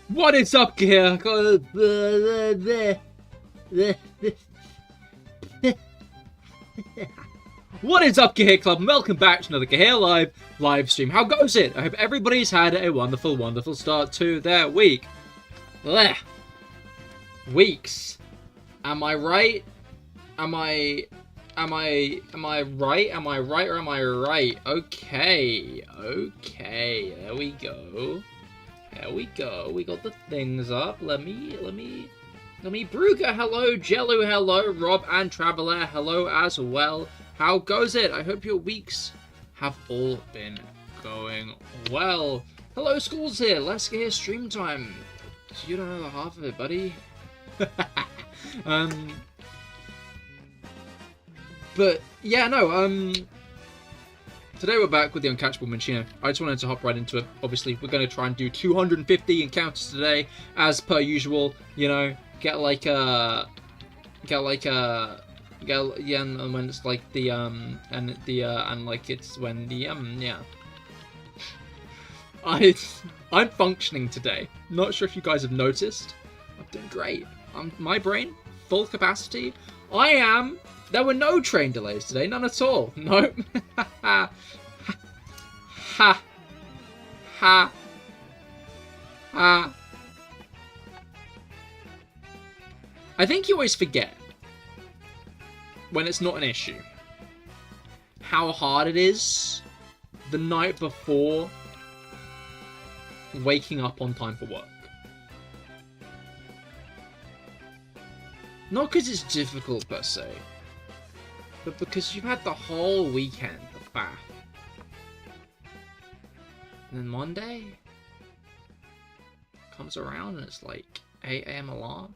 What is up, Cahir? What is up, Cahir Club? And welcome back to another CahirLIVE live stream. How goes it? I hope everybody's had a wonderful, wonderful start to their week. Blech. Weeks. Am I right? Am I right? Am I right or am I right? Okay. Okay. There we go. There we go. We got the things up. Let me Brugger, hello, Jello, hello, Rob and Traveler, hello as well. How goes it? I hope your weeks have all been going well. Hello, Schools here. Let's get here stream time. You don't know the half of it, buddy. But yeah, no, today we're back with the uncatchable Minccino. I just wanted to hop right into it. Obviously, we're going to try and do 250 encounters today, as per usual. You know, and when it's like the and like it's when the yeah. I'm functioning today. Not sure if you guys have noticed. I'm doing great. My brain full capacity. I am. There were no train delays today, none at all. Nope. Ha. Ha. Ha. Ha. I think you always forget, when it's not an issue, how hard it is the night before waking up on time for work. Not because it's difficult per se, but because you've had the whole weekend of bath. And then Monday comes around and it's like 8 AM alarm.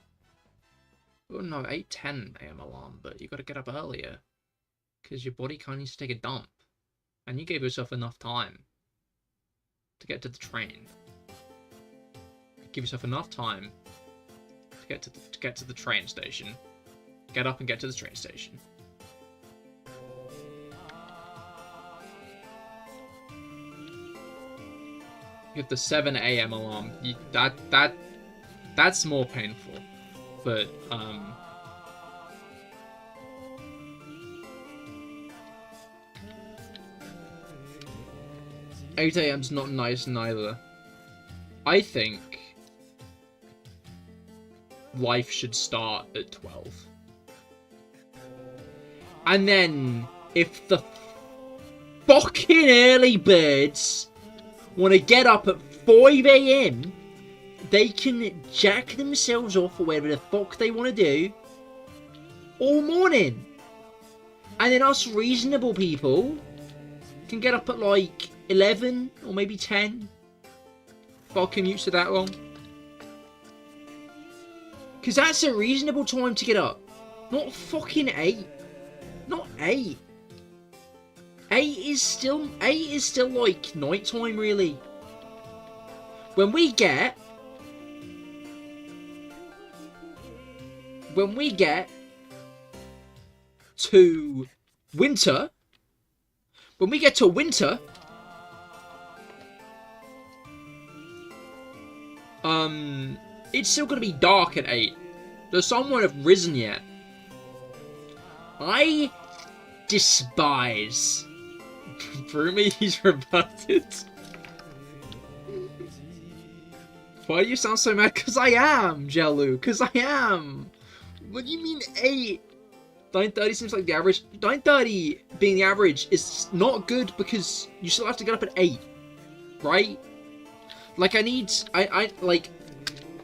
Oh no, 8:10 AM alarm, but you gotta get up earlier. Because your body can't need to take a dump. And you gave yourself enough time to get to the train. Give yourself enough time to get to the train station. Get up and get to the train station. You have the 7 AM alarm. That's more painful. But 8 AM's not nice neither. I think life should start at 12. And then, if the fucking early birds want to get up at 5 AM, they can jack themselves off or whatever the fuck they want to do all morning. And then us reasonable people can get up at like 11 or maybe 10. If our commutes are that long. Because that's a reasonable time to get up. Not fucking 8. Not 8. 8 is still like night time, really. When we get to winter, it's still gonna be dark at 8. The sun won't have risen yet. I despise Brumi, he's rebutted. Why do you sound so mad? Because I am, Jello. Because I am. What do you mean 8? 9:30 seems like the average. 9:30 being the average is not good because you still have to get up at 8. Right? Like I like,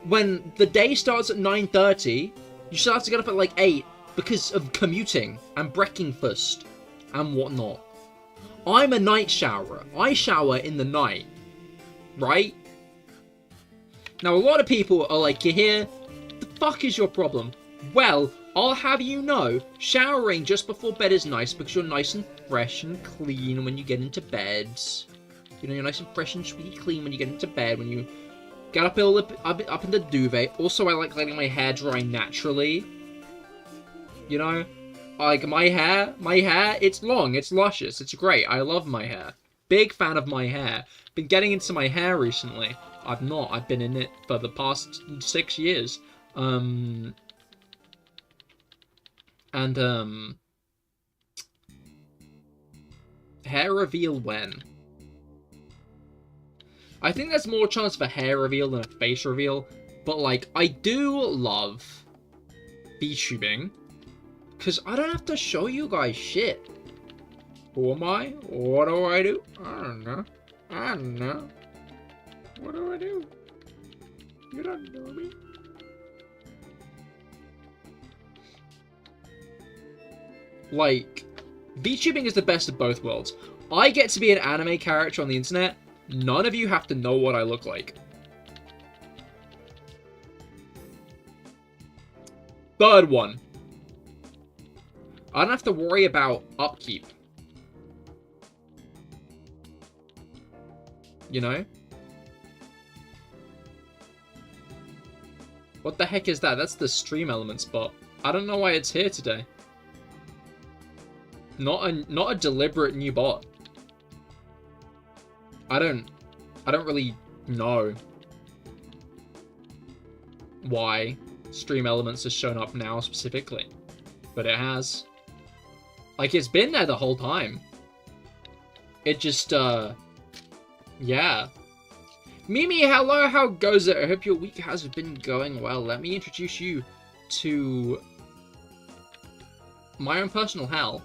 when the day starts at 9:30, you still have to get up at like 8 because of commuting and breakfast and whatnot. I'm a night showerer. I shower in the night. Right? Now, a lot of people are like, Cahir, the fuck is your problem? Well, I'll have you know, showering just before bed is nice because you're nice and fresh and clean when you get into bed. You know, you're nice and fresh and sweet clean when you get into bed, when you get up in the duvet. Also, I like letting my hair dry naturally. You know? Like, my hair, it's long, it's luscious, it's great. I love my hair. Big fan of my hair. Been getting into my hair recently. I've not. I've been in it for the past 6 years. Hair reveal when? I think there's more chance for hair reveal than a face reveal, but like, I do love VTubing, because I don't have to show you guys shit. Who am I? What do I do? I don't know. I don't know. What do I do? You don't know me. Like, VTubing is the best of both worlds. I get to be an anime character on the internet. None of you have to know what I look like. Third one. I don't have to worry about upkeep. You know? What the heck is that? That's the stream elements bot. I don't know why it's here today. Not a deliberate new bot. I don't really know why stream elements has shown up now specifically, but it has. Like, it's been there the whole time. It just yeah. Mimi, hello, how goes it? I hope your week has been going well. Let me introduce you to my own personal hell.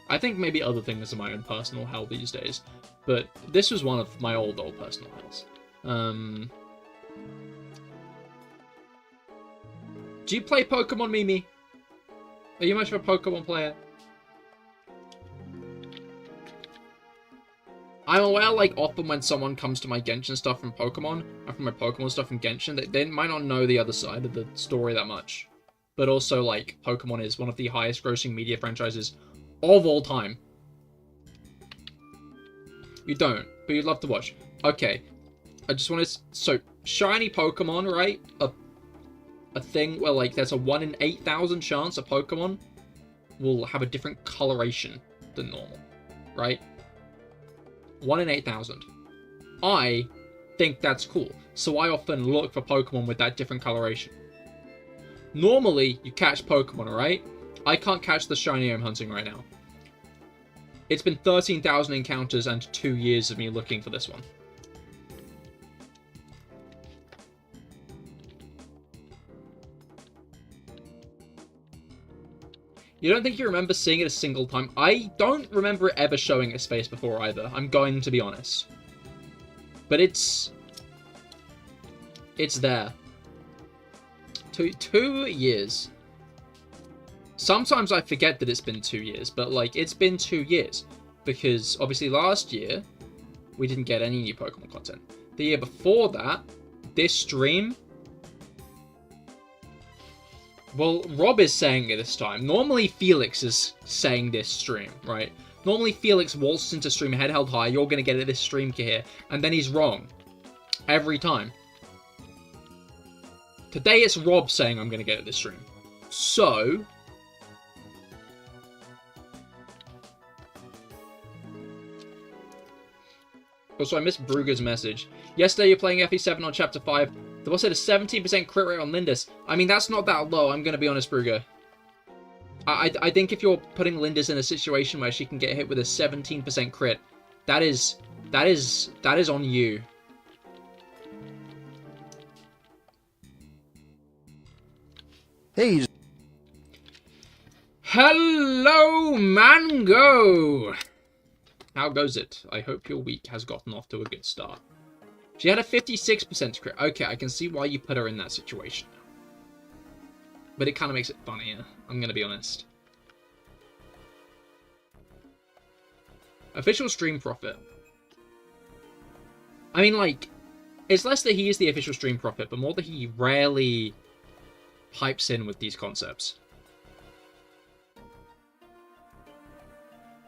I think maybe other things are my own personal hell these days, but this was one of my old personal hells. Do you play Pokemon, Mimi? Are you much of a Pokemon player? I'm aware, like, often when someone comes to my Genshin stuff from Pokemon, and from my Pokemon stuff from Genshin, they might not know the other side of the story that much. But also, like, Pokemon is one of the highest grossing media franchises of all time. You don't, but you'd love to watch. Okay, I just want to... So, shiny Pokemon, right? A thing where, like, there's a 1 in 8,000 chance a Pokemon will have a different coloration than normal, right? 1 in 8,000. I think that's cool, so I often look for Pokemon with that different coloration. Normally, you catch Pokemon, right? I can't catch the shiny I'm hunting right now. It's been 13,000 encounters and 2 years of me looking for this one. You don't think you remember seeing it a single time? I don't remember it ever showing its face before either. I'm going to be honest. But it's there. Two years. Sometimes I forget that it's been 2 years, but like, it's been 2 years. Because obviously last year, we didn't get any new Pokemon content. The year before that, this stream... Well, Rob is saying it this time. Normally Felix is saying this stream, right? Normally Felix waltzes into stream head held high, you're gonna get it this stream, Cahir. And then he's wrong. Every time. Today it's Rob saying I'm gonna get it this stream. So... Also, I missed Brugger's message. Yesterday you're playing FE7 on Chapter 5. The boss had a 17% crit rate on Lindis. I mean, that's not that low, I'm gonna be honest, Brugger. I think if you're putting Lindis in a situation where she can get hit with a 17% crit, that is on you. Hey. Hello, Mango! How goes it? I hope your week has gotten off to a good start. She had a 56% crit. Okay, I can see why you put her in that situation. But it kind of makes it funnier, I'm going to be honest. Official stream profit. I mean, like, it's less that he is the official stream profit, but more that he rarely pipes in with these concepts.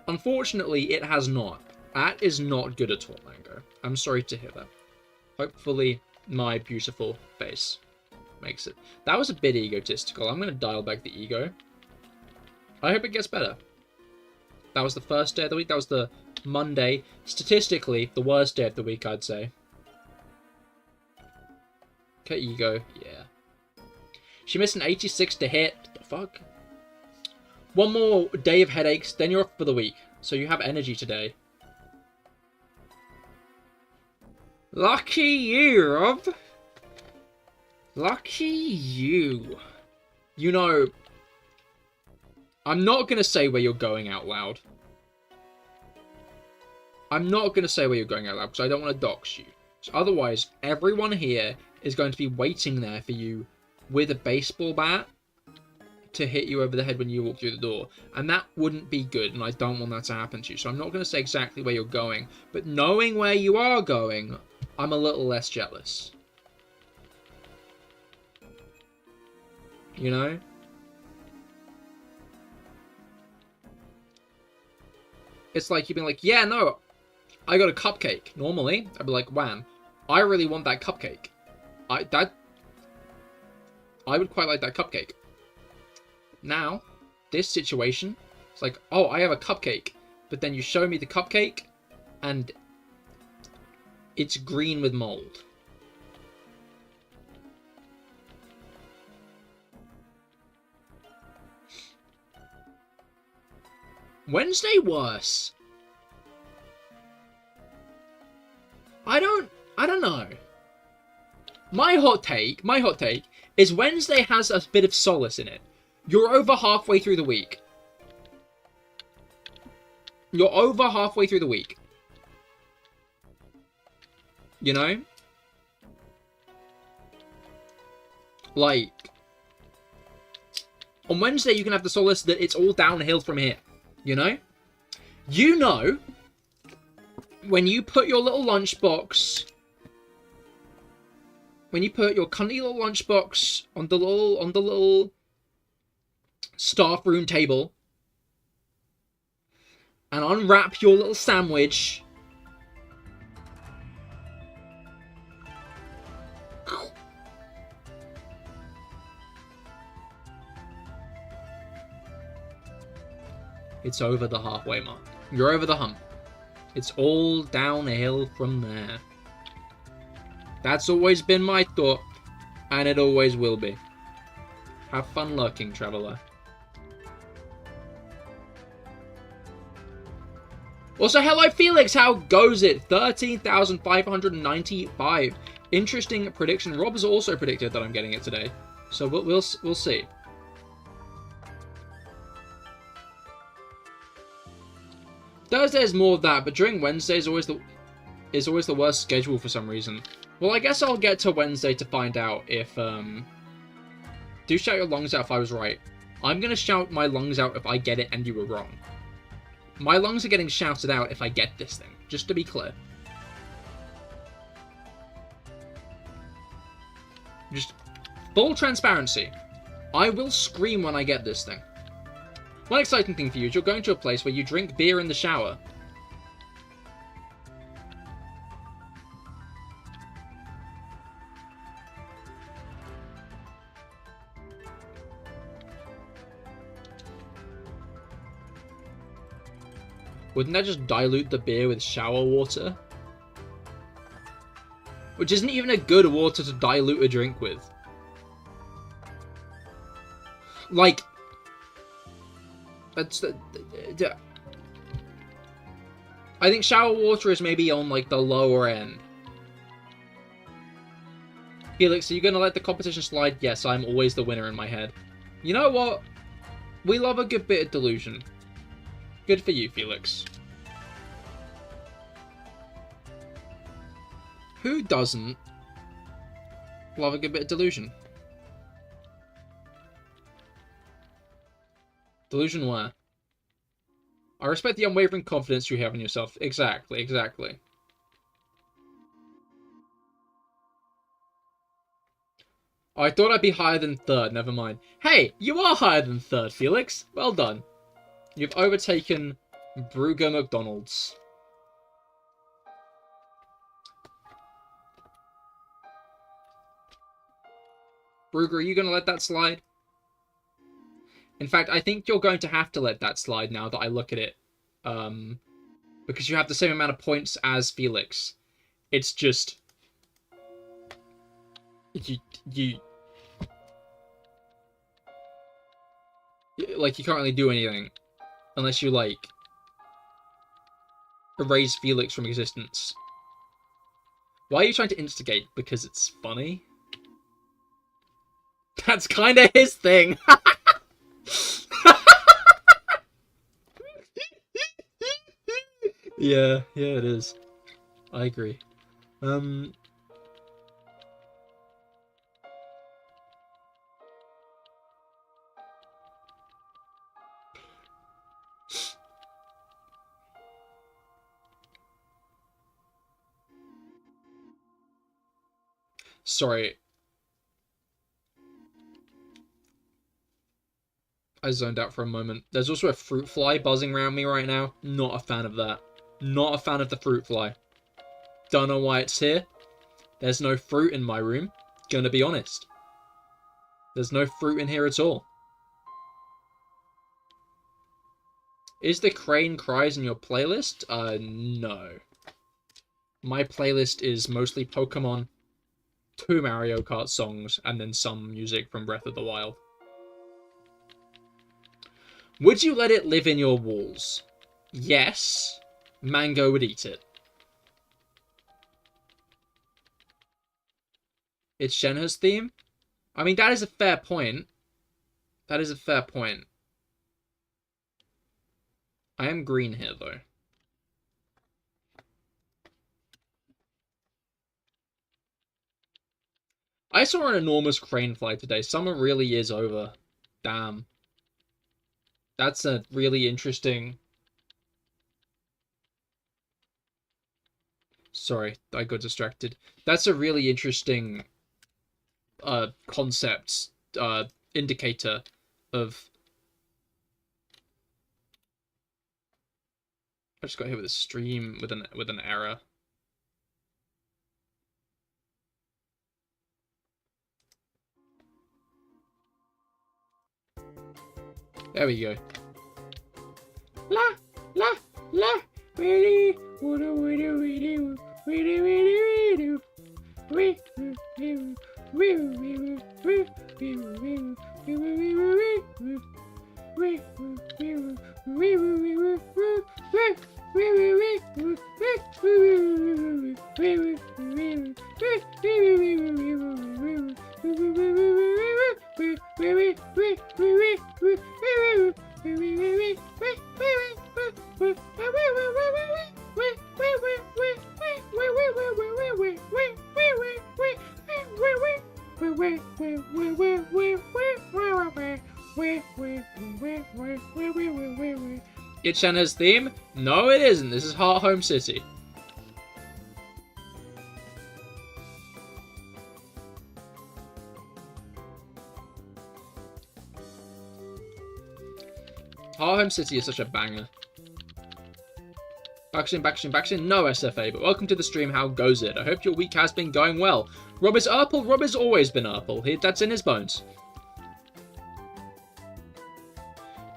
Unfortunately, it has not. That is not good at all, Mango. I'm sorry to hear that. Hopefully, my beautiful face makes it. That was a bit egotistical. I'm going to dial back the ego. I hope it gets better. That was the first day of the week. That was the Monday. Statistically, the worst day of the week, I'd say. Okay, ego. Yeah. She missed an 86 to hit. What the fuck? One more day of headaches, then you're off for the week. So you have energy today. Lucky you, Rob. Lucky you. You know, I'm not going to say where you're going out loud. I'm not going to say where you're going out loud because I don't want to dox you. So otherwise, everyone here is going to be waiting there for you with a baseball bat to hit you over the head when you walk through the door. And that wouldn't be good, and I don't want that to happen to you. So I'm not going to say exactly where you're going. But knowing where you are going, I'm a little less jealous. You know? It's like you've been like, yeah, no, I got a cupcake. Normally, I'd be like, wham, I really want that cupcake. I would quite like that cupcake. Now, this situation, it's like, oh, I have a cupcake. But then you show me the cupcake, and it's green with mold. Wednesday worse. I don't know. My hot take is Wednesday has a bit of solace in it. You're over halfway through the week. You're over halfway through the week. You know? Like, on Wednesday you can have the solace that it's all downhill from here. You know? You know, when you put your little lunchbox, when you put your cunty little lunchbox on the little staff room table and unwrap your little sandwich, it's over the halfway mark. You're over the hump. It's all downhill from there. That's always been my thought, and it always will be. Have fun lurking, traveler. Also, hello Felix, how goes it? 13,595. Interesting prediction. Rob has also predicted that I'm getting it today, so we'll see. Thursday is more of that, but during Wednesday is always the worst schedule for some reason. Well, I guess I'll get to Wednesday to find out if do shout your lungs out if I was right. I'm gonna shout my lungs out if I get it and you were wrong. My lungs are getting shouted out if I get this thing, just to be clear. Just full transparency. I will scream when I get this thing. One exciting thing for you is you're going to a place where you drink beer in the shower. Wouldn't that just dilute the beer with shower water? Which isn't even a good water to dilute a drink with. Like, that's I think shower water is maybe on like the lower end. Felix, are you gonna let the competition slide? Yes, I'm always the winner in my head. You know what? We love a good bit of delusion. Good for you, Felix. Who doesn't love a good bit of delusion? Delusion where? I respect the unwavering confidence you have in yourself. Exactly, exactly. I thought I'd be higher than third, never mind. Hey, you are higher than third, Felix. Well done. You've overtaken Brugger McDonald's. Brugger, are you going to let that slide? In fact, I think you're going to have to let that slide now that I look at it. Because you have the same amount of points as Felix. It's just... you like, you can't really do anything unless you, like, erase Felix from existence. Why are you trying to instigate? Because it's funny? That's kind of his thing. Yeah, it is. I agree. Sorry. I zoned out for a moment. There's also a fruit fly buzzing around me right now. Not a fan of that. Not a fan of the fruit fly. Don't know why it's here. There's no fruit in my room. Gonna be honest. There's no fruit in here at all. Is the Crane Cries in your playlist? No. My playlist is mostly Pokemon, 2 Mario Kart songs, and then some music from Breath of the Wild. Would you let it live in your walls? Yes. Mango would eat it. It's Shenhe's theme? I mean, that is a fair point. That is a fair point. I am green here, though. I saw an enormous crane fly today. Summer really is over. Damn. That's a really interesting... Sorry, I got distracted. That's a really interesting concept, indicator of... I just got hit with a stream with an error. There we go. La la la really It's Shenhe's theme? No, it isn't. This is Heart Home City. Heart Home City is such a banger. Backsin, no SFA, but welcome to the stream. How goes it? I hope your week has been going well. Rob is Urple. Rob has always been Urple. That's in his bones.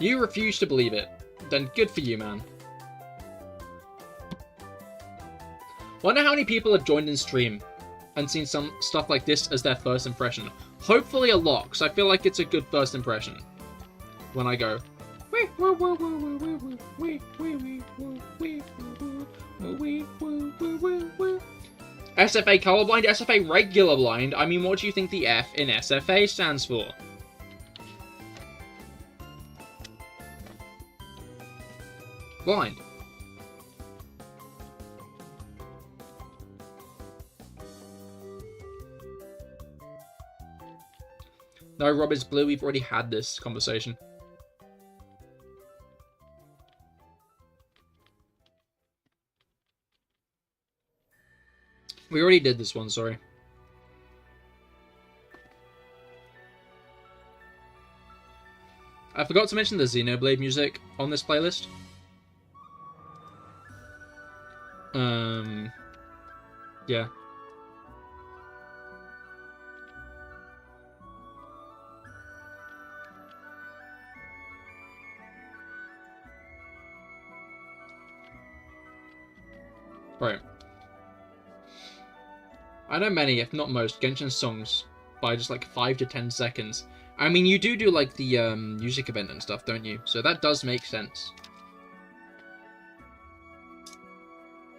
You refuse to believe it. Then good for you, man. Wonder how many people have joined in stream and seen some stuff like this as their first impression. Hopefully a lot, because I feel like it's a good first impression. When I go... SFA colorblind, SFA regular blind. I mean, what do you think the F in SFA stands for? Blind. No, Rob is blue. We've already had this conversation. We already did this one, sorry. I forgot to mention the Xenoblade music on this playlist. Yeah. Right. I know many, if not most, Genshin songs by just like 5 to 10 seconds. I mean, you do like the music event and stuff, don't you? So that does make sense.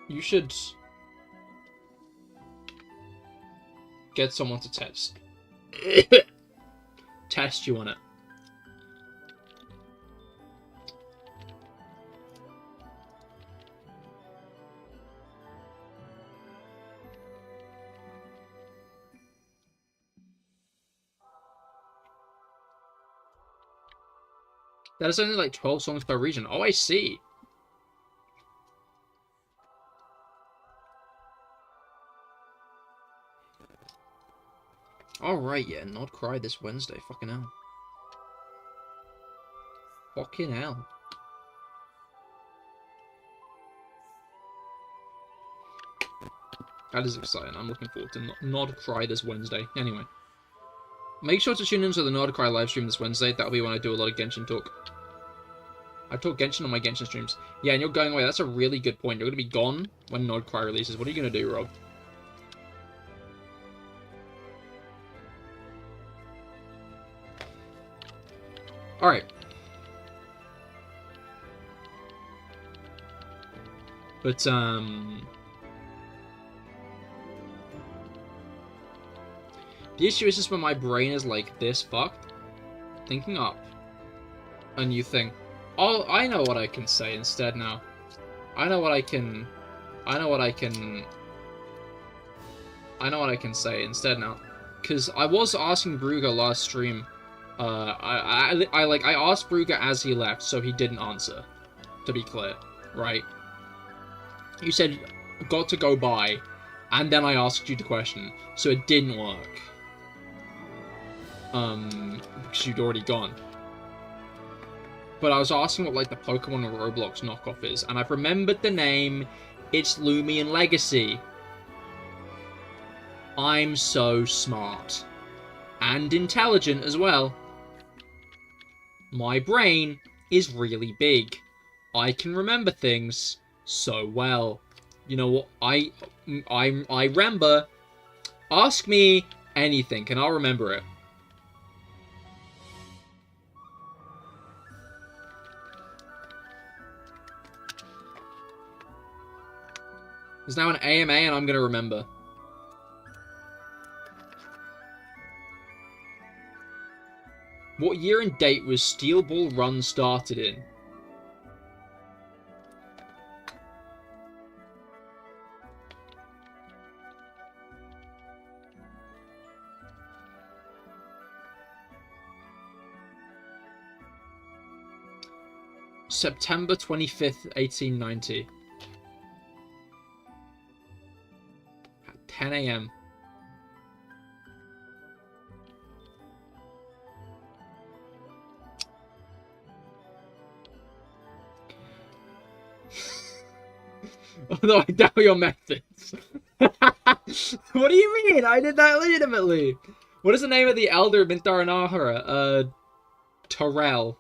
You should get someone to test you on it. That is only like 12 songs per region. Oh, I see. Alright, yeah, not cry this Wednesday. Fucking hell. Fucking hell. That is exciting. I'm looking forward to not cry this Wednesday. Anyway. Make sure to tune into the Nod Cry livestream this Wednesday. That'll be when I do a lot of Genshin talk. I talk Genshin on my Genshin streams. Yeah, and you're going away. That's a really good point. You're going to be gone when Nod Cry releases. What are you going to do, Rob? Alright. But, the issue is just when my brain is like this fucked, thinking up a new thing. Oh, I know what I can say instead now. I know what I can say instead now. Because I was asking Brugger last stream. I asked Brugger as he left, so he didn't answer. To be clear, right? You said got to go by, and then I asked you the question, so it didn't work. Because you'd already gone. But I was asking what, like, the Pokemon or Roblox knockoff is, and I've remembered the name. It's Lumion Legacy. I'm so smart. And intelligent as well. My brain is really big. I can remember things so well. You know what? I remember. Ask me anything, and I'll remember it. There's now an AMA, and I'm gonna remember. What year and date was Steel Ball Run started in? September 25th, 1890. At 10 AM. Although I doubt your methods. What do you mean? I did that legitimately. What is the name of the elder Mintaranahara? Terrell.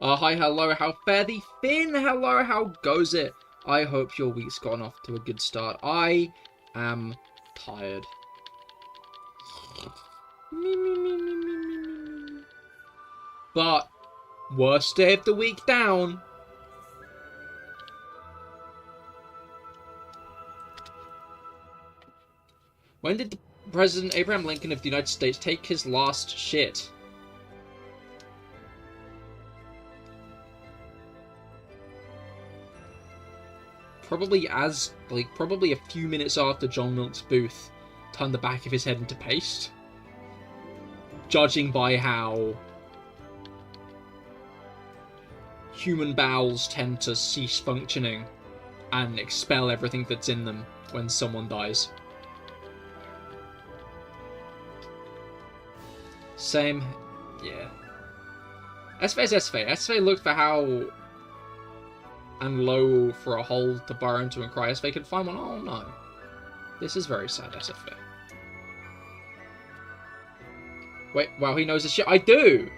Hi, hello, how fare thee, Finn? Hello, how goes it? I hope your week's gotten off to a good start. I am tired. But, worst day of the week down. When did President Abraham Lincoln of the United States take his last shit? Probably probably a few minutes after John Wilkes Booth turned the back of his head into paste. Judging by how human bowels tend to cease functioning and expel everything that's in them when someone dies. Same, yeah. Esfe's Esfe. Esfe looked for how and low for a hole to burrow into and cry. Esfe could find one. Oh no. This is very sad, Esfe. Wait, wow, he knows his shit. I do!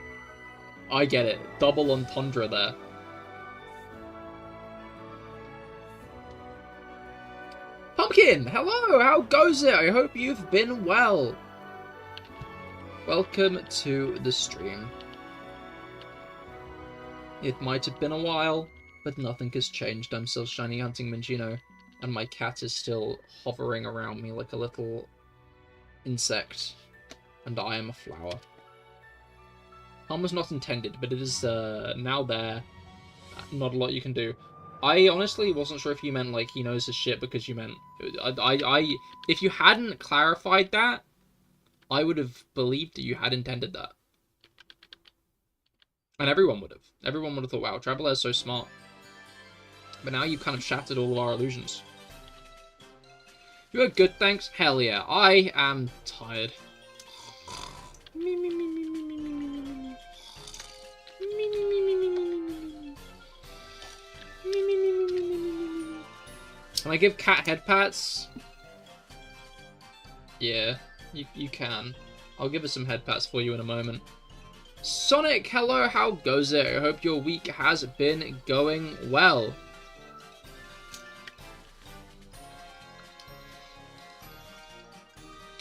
I get it. Double entendre there. Pumpkin, hello, how goes it? I hope you've been well. Welcome to the stream. It might have been a while, but nothing has changed. I'm still shiny hunting Minccino, and my cat is still hovering around me like a little insect, and I am a flower. Harm was not intended, but it is now there. Not a lot you can do. I honestly wasn't sure if you meant like he knows his shit because you meant if you hadn't clarified that, I would have believed that you had intended that. And everyone would have. Everyone would have thought, wow, Traveler is so smart. But now you've kind of shattered all of our illusions. You are good, thanks? Hell yeah. I am tired. Can I give cat head pats? Yeah, you can. I'll give her some head pats for you in a moment. Sonic, hello, how goes it? I hope your week has been going well.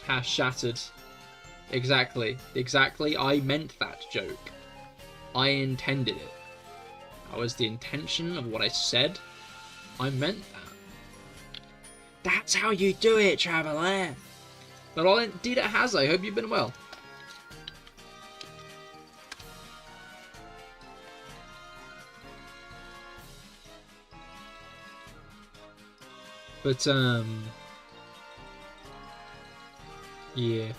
Has shattered. Exactly. Exactly, I meant that joke. I intended it. That was the intention of what I said. I meant that. That's how you do it, Traveler. But all indeed it has. I hope you've been well. But yeah.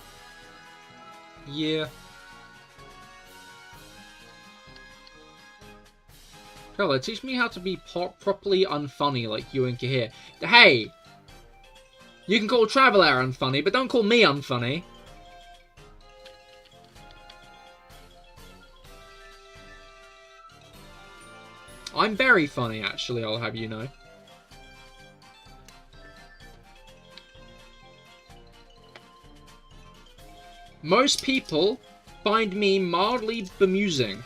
Traveler, teach me how to be properly unfunny like you and Cahir. Hey! You can call Traveler unfunny, but don't call me unfunny. I'm very funny, actually, I'll have you know. Most people find me mildly bemusing.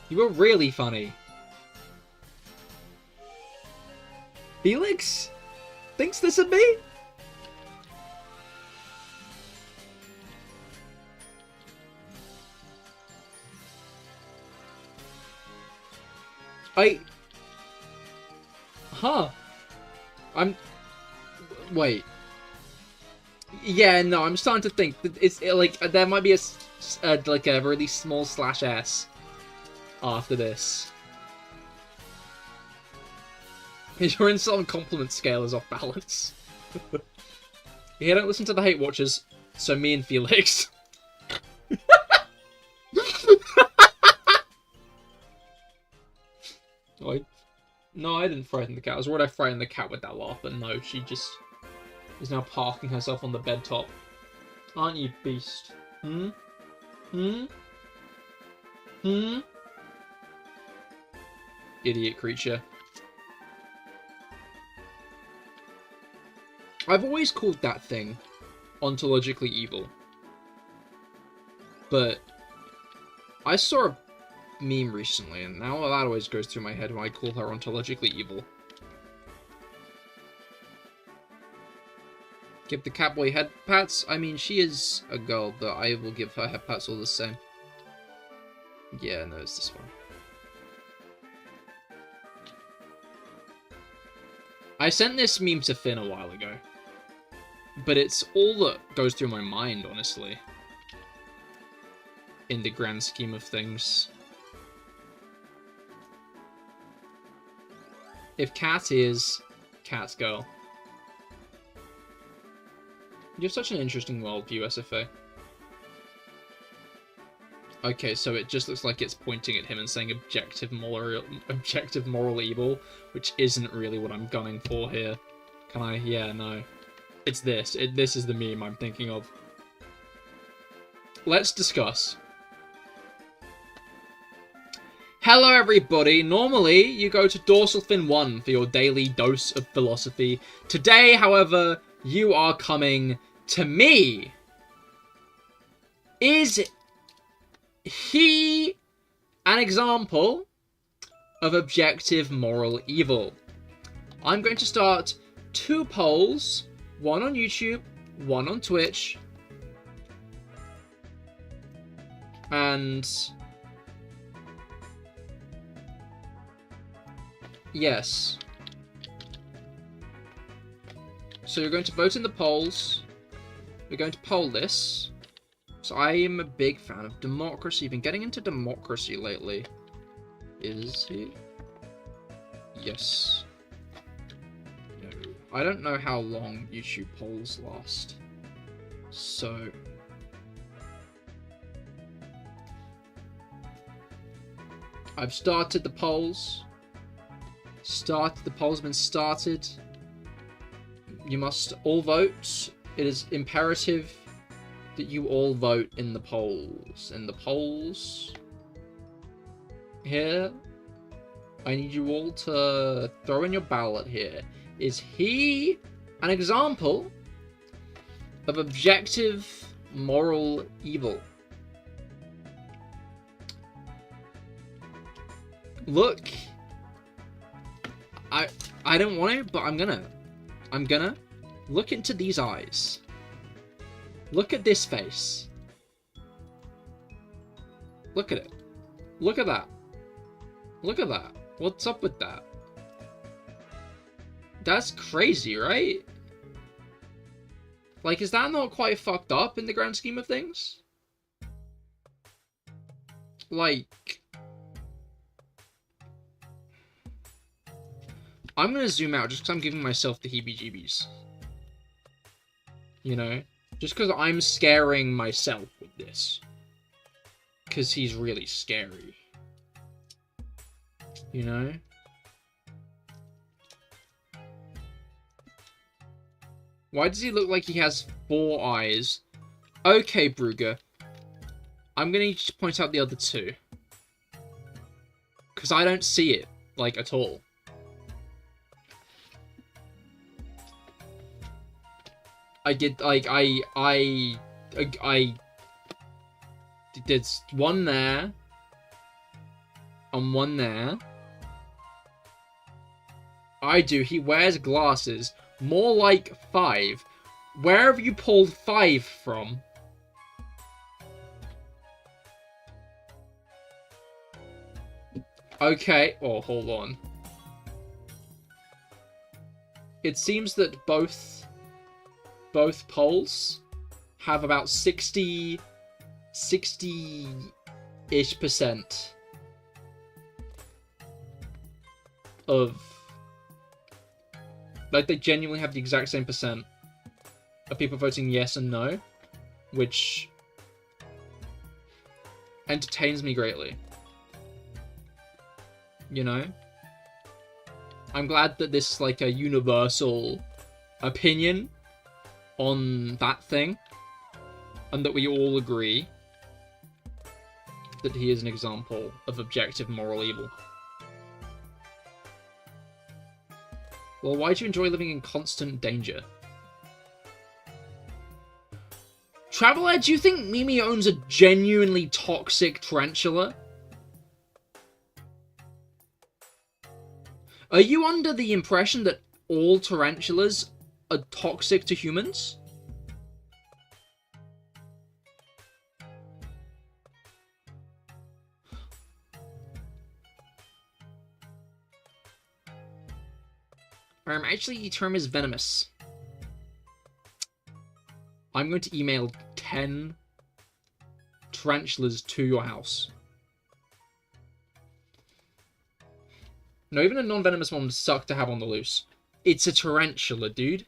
You were really funny. Felix thinks this of me? Wait. Yeah, no, I'm starting to think that it's like there might be like a really small /s after this. Your insult and compliment scale is off balance. Yeah, don't listen to the hate watchers. So me and Felix. No, I didn't frighten the cat. I was worried I frightened the cat with that laugh, but no, she just is now parking herself on the bed top. Aren't you, beast? Idiot creature. I've always called that thing ontologically evil. But I saw a meme recently, and now that always goes through my head when I call her ontologically evil. Give the catboy head pats? I mean, she is a girl, but I will give her head pats all the same. Yeah, no, it's this one. I sent this meme to Finn a while ago, but it's all that goes through my mind, honestly, in the grand scheme of things. If cat is, cat's girl. You have such an interesting worldview, SFA. Okay, so it just looks like it's pointing at him and saying objective moral evil, which isn't really what I'm gunning for here. Can I? Yeah, no. It's this. This is the meme I'm thinking of. Let's discuss. Hello everybody, normally you go to Dorsal Fin 1 for your daily dose of philosophy. Today, however, you are coming to me. Is he an example of objective moral evil. I'm going to start 2 polls, one on YouTube, one on Twitch, and yes. So you're going to vote in the polls. We're going to poll this. So I am a big fan of democracy. Been getting into democracy lately. Is he? Yes. No. I don't know how long YouTube polls last. So I've started the polls. The polls have been started. You must all vote. It is imperative that you all vote in the polls. In the polls. Here. I need you all to throw in your ballot here. Is he an example of objective moral evil? Look. I don't want to, but I'm gonna look into these eyes. Look at this face. Look at it. Look at that. Look at that. What's up with that? That's crazy, right? Like, is that not quite fucked up in the grand scheme of things? Like, I'm gonna zoom out just because I'm giving myself the heebie-jeebies. You know? Just because I'm scaring myself with this. Because he's really scary. You know? Why does he look like he has 4 eyes? Okay, Brugger. I'm gonna need to point out the other 2. Because I don't see it, like, at all. I did, like, I did 1 there. And 1 there. He wears glasses. More like 5. Where have you pulled 5 from? Okay. Oh, hold on. It seems that both polls have about 60-ish% of, like, they genuinely have the exact same percent of people voting yes and no, which entertains me greatly. You know? I'm glad that this is like a universal opinion on that thing, and that we all agree that he is an example of objective moral evil. Well, why do you enjoy living in constant danger? Traveler, do you think Mimi owns a genuinely toxic tarantula? Are you under the impression that all tarantulas are toxic to humans? Actually, the term is venomous. I'm going to email 10 tarantulas to your house. No, even a non-venomous one would suck to have on the loose. It's a tarantula, dude.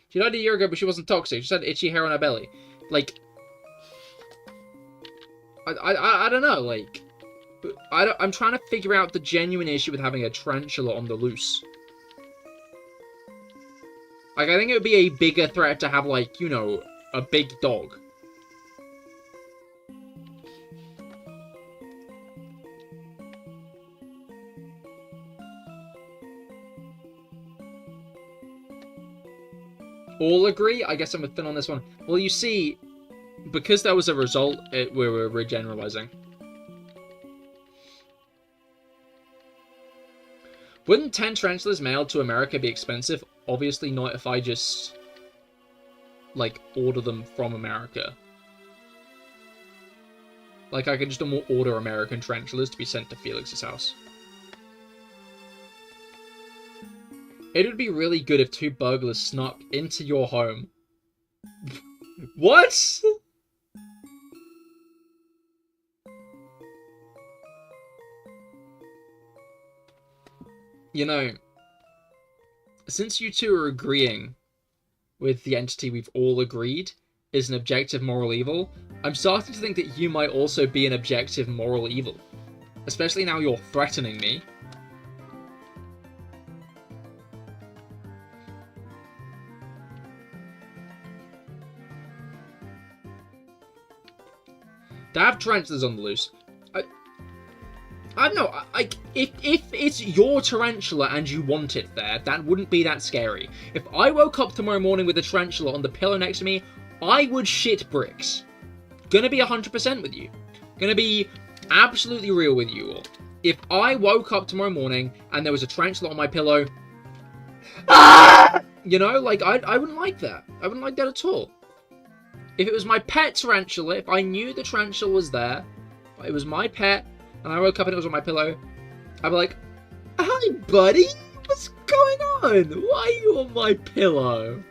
She died a year ago, but she wasn't toxic. She just had itchy hair on her belly. Like, I don't know, like, I'm trying to figure out the genuine issue with having a tarantula on the loose. Like, I think it would be a bigger threat to have, like, you know, a big dog. All agree? I guess I'm with Finn on this one. Well, you see, because that was a result, we were generalizing. Wouldn't 10 tarantulas mailed to America be expensive? Obviously not if I just, like, order them from America. Like, I could just order American tarantulas to be sent to Felix's house. It would be really good if 2 burglars snuck into your home. What? You know, since you two are agreeing with the entity we've all agreed is an objective moral evil, I'm starting to think that you might also be an objective moral evil. Especially now you're threatening me. To have tarantulas on the loose. I don't know, if it's your tarantula and you want it there, that wouldn't be that scary. If I woke up tomorrow morning with a tarantula on the pillow next to me, I would shit bricks. Gonna be 100% with you. Gonna be absolutely real with you all. If I woke up tomorrow morning and there was a tarantula on my pillow, you know, like, I wouldn't like that. I wouldn't like that at all. If it was my pet tarantula, if I knew the tarantula was there, if it was my pet, and I woke up and it was on my pillow, I'd be like, hi, buddy, what's going on? Why are you on my pillow?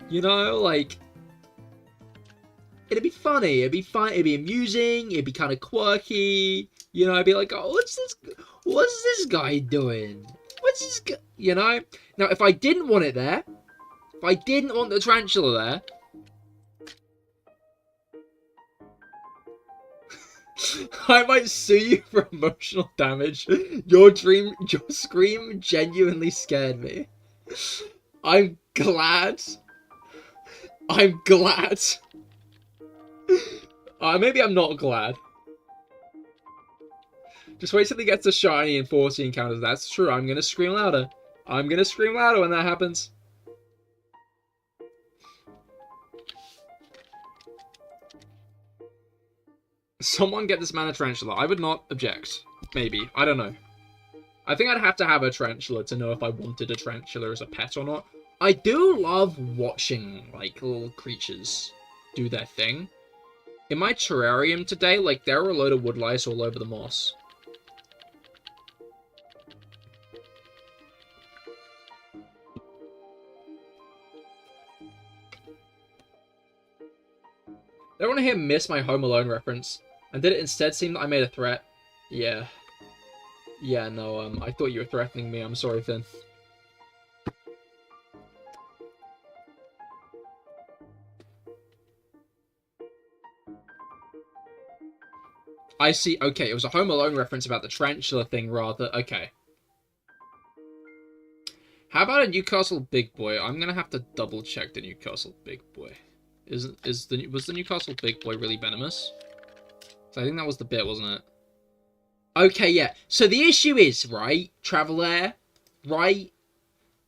You know, like, it'd be funny, it'd be fun, it'd be amusing, it'd be kind of quirky, you know, I'd be like, oh, what's this guy doing? What's this guy, you know? Now, if I didn't want it there, if I didn't want the tarantula there, I might sue you for emotional damage. Your scream genuinely scared me. I'm glad. Maybe I'm not glad. Just wait till he gets a shiny and 40 encounters. That's true. I'm gonna scream louder. I'm gonna scream louder when that happens. Someone get this man a tarantula. I would not object. Maybe. I don't know. I think I'd have to have a tarantula to know if I wanted a tarantula as a pet or not. I do love watching, like, little creatures do their thing. In my terrarium today, like, there are a load of wood lice all over the moss. I don't want to hear miss my Home Alone reference. And did it instead seem that I made a threat? Yeah. Yeah, no, I thought you were threatening me. I'm sorry, Finn. I see. Okay, it was a Home Alone reference about the tarantula thing rather. Okay. How about a Newcastle Big Boy? I'm gonna have to double check the Newcastle Big Boy. Was the Newcastle Big Boy really venomous? So I think that was the bit, wasn't it? Okay, yeah. So the issue is, right, Traveler, right?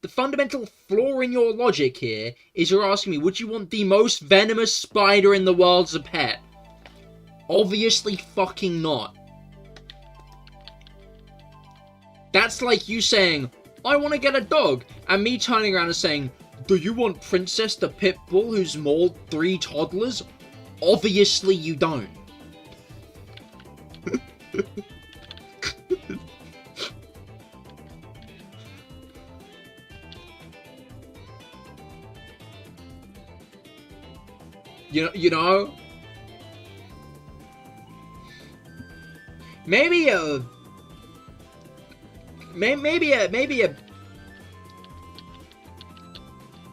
The fundamental flaw in your logic here is you're asking me, would you want the most venomous spider in the world as a pet? Obviously fucking not. That's like you saying, I want to get a dog, and me turning around and saying, do you want Princess the Pit Bull who's mauled 3 toddlers? Obviously you don't. You know? Maybe a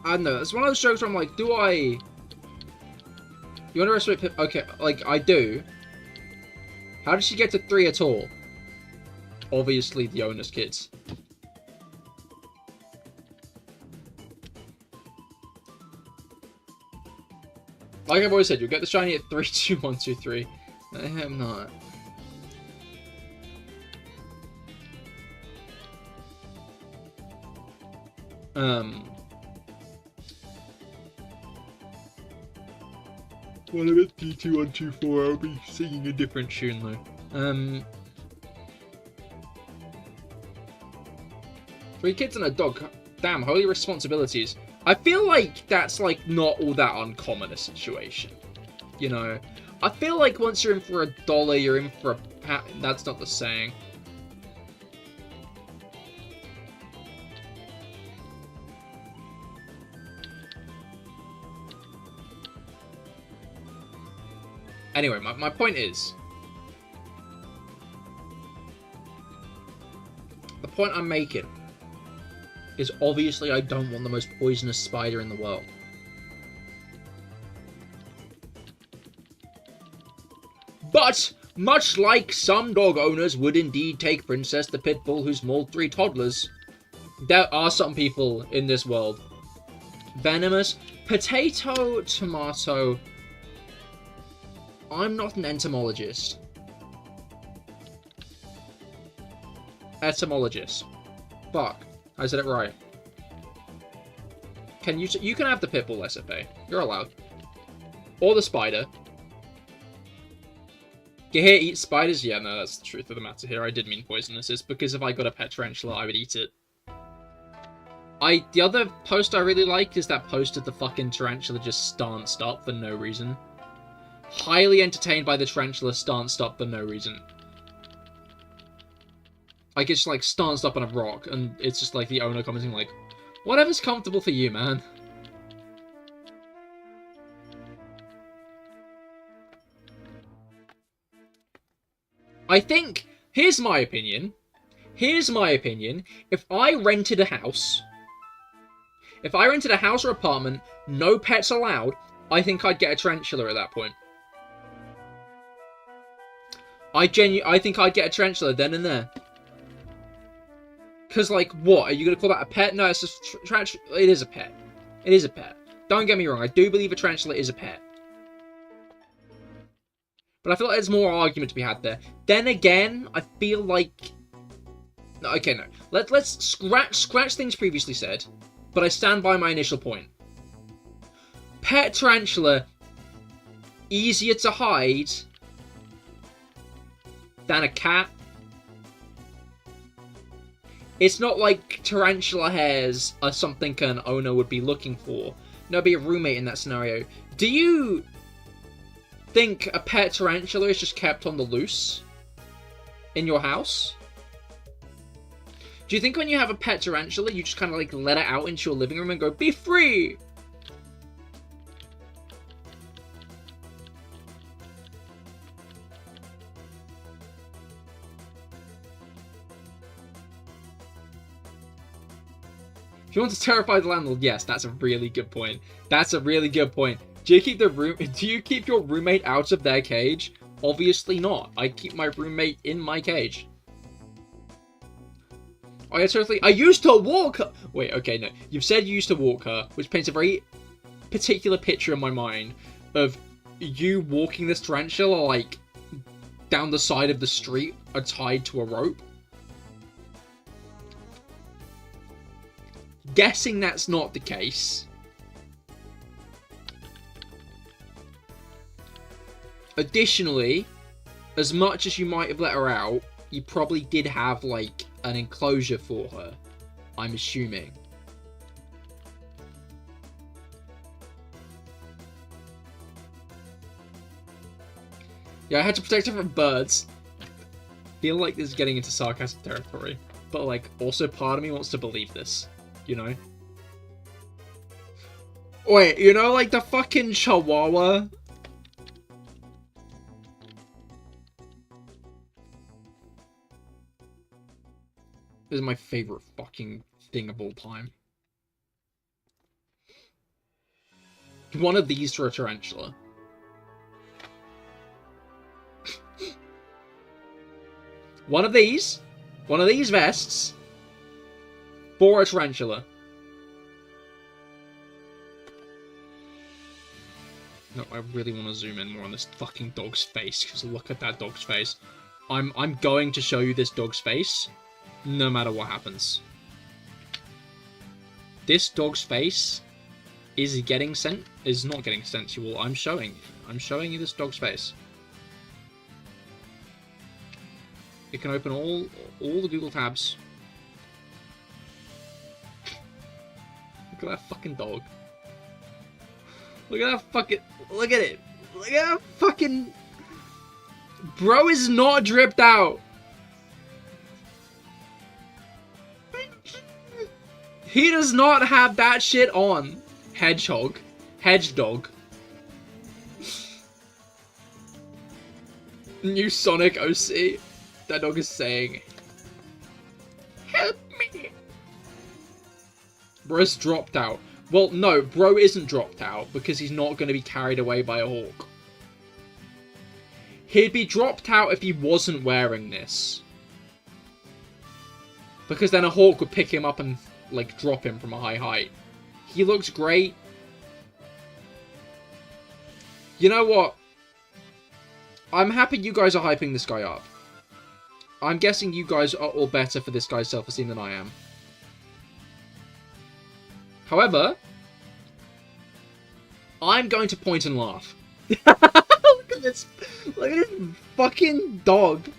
I don't know, it's one of those jokes where I'm like, do I... You underestimate Pip? Okay, like, I do. How did she get to 3 at all? Obviously the owner's kids. Like I've always said, you'll get the shiny at 3, 2, 1, 2, 3. I am not. When I get T2124, I'll be singing a different tune though. 3 kids and a dog. Damn, holy responsibilities. I feel like that's, like, not all that uncommon a situation. You know? I feel like once you're in for $1, you're in for a pat. That's not the saying. Anyway, my point is... The point I'm making is obviously I don't want the most poisonous spider in the world. But, much like some dog owners would indeed take Princess the Pitbull who's mauled 3 toddlers, there are some people in this world. Venomous, potato, tomato... I'm not an entomologist. Etymologist. Fuck. I said it right. You can have the pitbull SFA. You're allowed. Or the spider. Cahir eats spiders? Yeah, no, that's the truth of the matter here. I did mean poisonous. It's because if I got a pet tarantula, I would eat it. The other post I really like is that post of the fucking tarantula just stanced up for no reason. Highly entertained by the tarantula stanced up for no reason. Like, it's like stanced up on a rock, and it's just like the owner commenting like, whatever's comfortable for you, man. I think, here's my opinion, if I rented a house or apartment, no pets allowed, I think I'd get a tarantula at that point. I think I'd get a tarantula then and there. Because, like, what? Are you going to call that a pet? No, it's just tarantula. It is a pet. It is a pet. Don't get me wrong. I do believe a tarantula is a pet. But I feel like there's more argument to be had there. Then again, I feel like... Okay, no. Let's scratch things previously said. But I stand by my initial point. Pet tarantula, easier to hide than a cat. It's not like tarantula hairs are something an owner would be looking for. No, be a roommate in that scenario. Do you think a pet tarantula is just kept on the loose in your house? Do you think when you have a pet tarantula, you just kind of like let it out into your living room and go, be free? If you want to terrify the landlord, yes, that's a really good point. That's a really good point. Do you keep your roommate out of their cage? Obviously not. I keep my roommate in my cage. I used to walk her. Wait, okay, no. You've said you used to walk her, which paints a very particular picture in my mind of you walking this tarantula, like, down the side of the street, tied to a rope. Guessing that's not the case. Additionally, as much as you might have let her out, you probably did have, like, an enclosure for her, I'm assuming. Yeah, I had to protect her from birds. Feel like this is getting into sarcasm territory, but, like, also part of me wants to believe this. You know? Wait, you know, like the fucking Chihuahua? This is my favorite fucking thing of all time. One of these for a tarantula. One of these vests for a tarantula. No, I really want to zoom in more on this fucking dog's face, because look at that dog's face. I'm going to show you this dog's face, no matter what happens. This dog's face is not getting sent to you all. I'm showing you this dog's face. It can open all the Google tabs. Look at that fucking dog. Look at that fucking... Look at it. Look at that fucking... Bro is not dripped out. He does not have that shit on. Hedgehog. Hedgedog. New Sonic OC. That dog is saying, help me. Bro's dropped out. Well, no, bro isn't dropped out because he's not going to be carried away by a hawk. He'd be dropped out if he wasn't wearing this. Because then a hawk would pick him up and, like, drop him from a high height. He looks great. You know what? I'm happy you guys are hyping this guy up. I'm guessing you guys are all better for this guy's self-esteem than I am. However, I'm going to point and laugh. Look at this. Look at this fucking dog.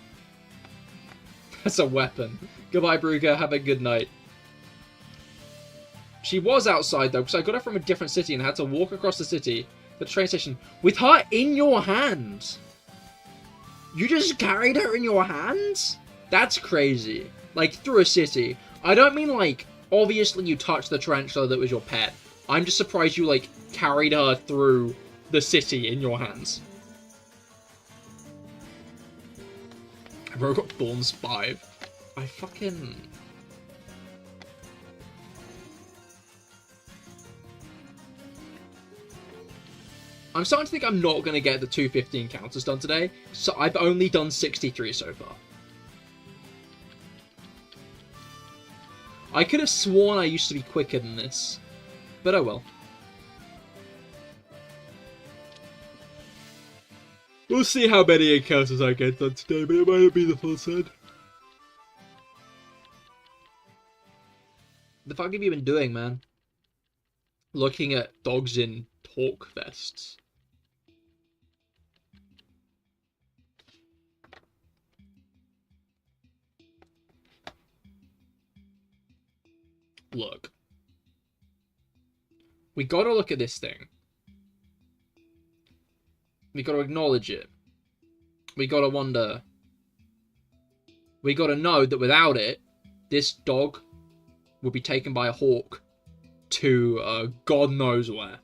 That's a weapon. Goodbye, Brugger. Have a good night. She was outside, though, because I got her from a different city and had to walk across the city, the train station, with her in your hand. You just carried her in your hands? That's crazy. Like, through a city. I don't mean, like, obviously you touched the tarantula that was your pet. I'm just surprised you, like, carried her through the city in your hands. Bro got Thorns 5. I fucking... I'm starting to think I'm not going to get the 250 encounters done today, so I've only done 63 so far. I could have sworn I used to be quicker than this, but oh well. We'll see how many encounters I get done today, but it might not be the full set. The fuck have you been doing, man? Looking at dogs in talk vests. Look. We gotta look at this thing. We gotta acknowledge it. We gotta wonder. We gotta know that without it, this dog would be taken by a hawk to God knows where.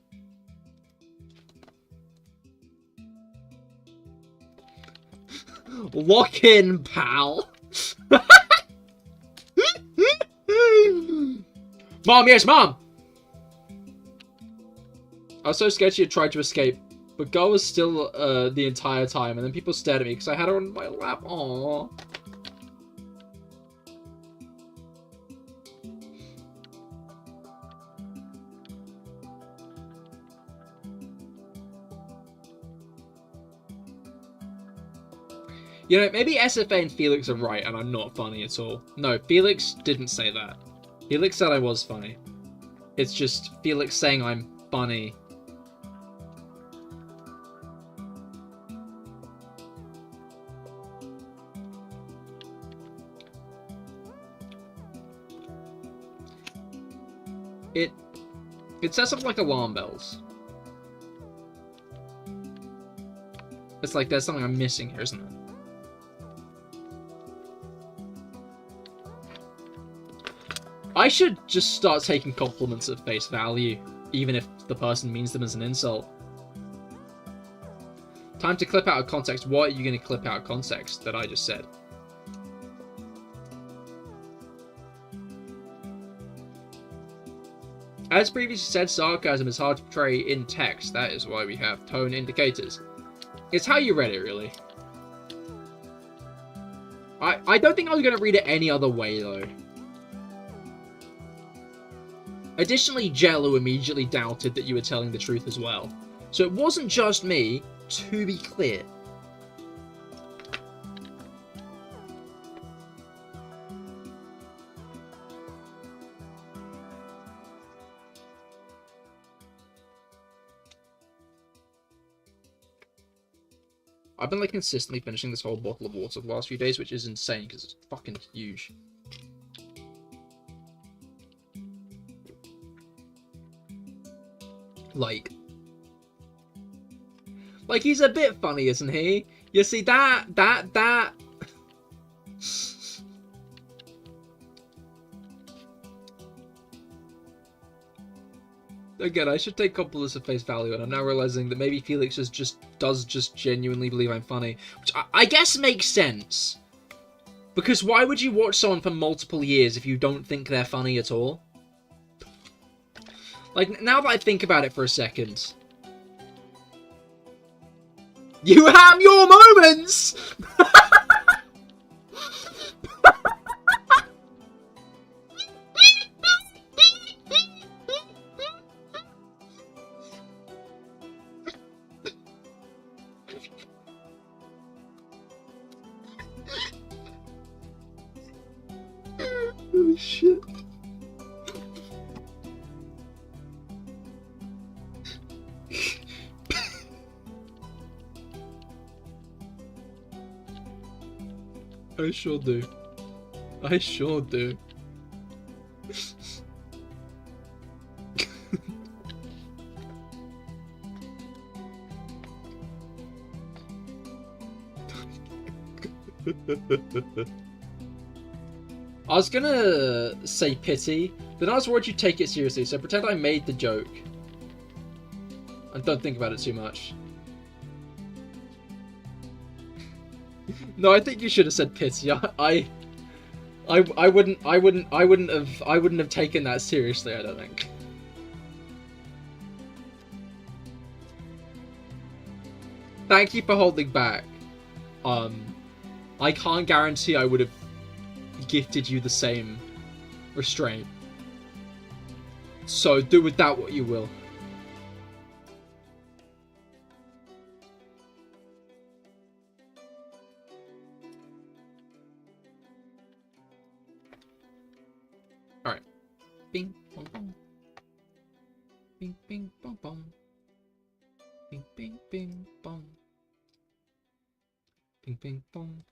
Lock in, pal. Mom, yes, Mom! I was so scared she had tried to escape, but Girl was still the entire time, and then people stared at me because I had her on my lap. Aww. You know, maybe SFA and Felix are right and I'm not funny at all. No, Felix didn't say that. Felix said I was funny. It's just Felix saying I'm funny. It says something like alarm bells. It's like there's something I'm missing here, isn't it? I should just start taking compliments at face value, even if the person means them as an insult. Time to clip out of context. What are you going to clip out of context that I just said? As previously said, sarcasm is hard to portray in text. That is why we have tone indicators. It's how you read it, really. I don't think I was going to read it any other way, though. Additionally, Jello immediately doubted that you were telling the truth as well. So it wasn't just me, to be clear. I've been like consistently finishing this whole bottle of water the last few days, which is insane because it's fucking huge. Like he's a bit funny, isn't he? You see that. Again, I should take compliments at face value, and I'm now realizing that maybe Felix does genuinely believe I'm funny, which I guess makes sense. Because why would you watch someone for multiple years if you don't think they're funny at all? Like, now that I think about it for a second. You have your moments! Holy shit. I sure do. I sure do. I was gonna say pity, then I was worried you'd take it seriously, so pretend I made the joke. And don't think about it too much. No, I think you should have said pity. I wouldn't have taken that seriously, I don't think. Thank you for holding back. I can't guarantee I would have gifted you the same restraint. So do with that what you will. Alright. Bing bong bong. Bing bing bong bong. Bing bing bing bong. Bing bing bong.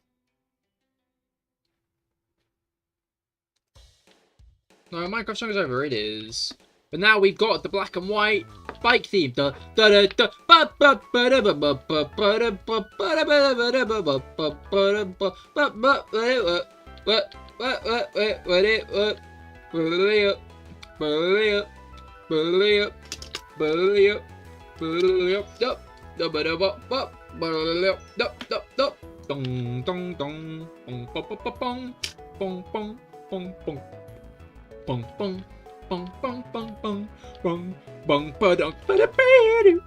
No, Minecraft song is over. It is. But now we've got the black and white bike theme. Bong bong bong bong bong bong bong bong ba-dong ba-da-ba-doo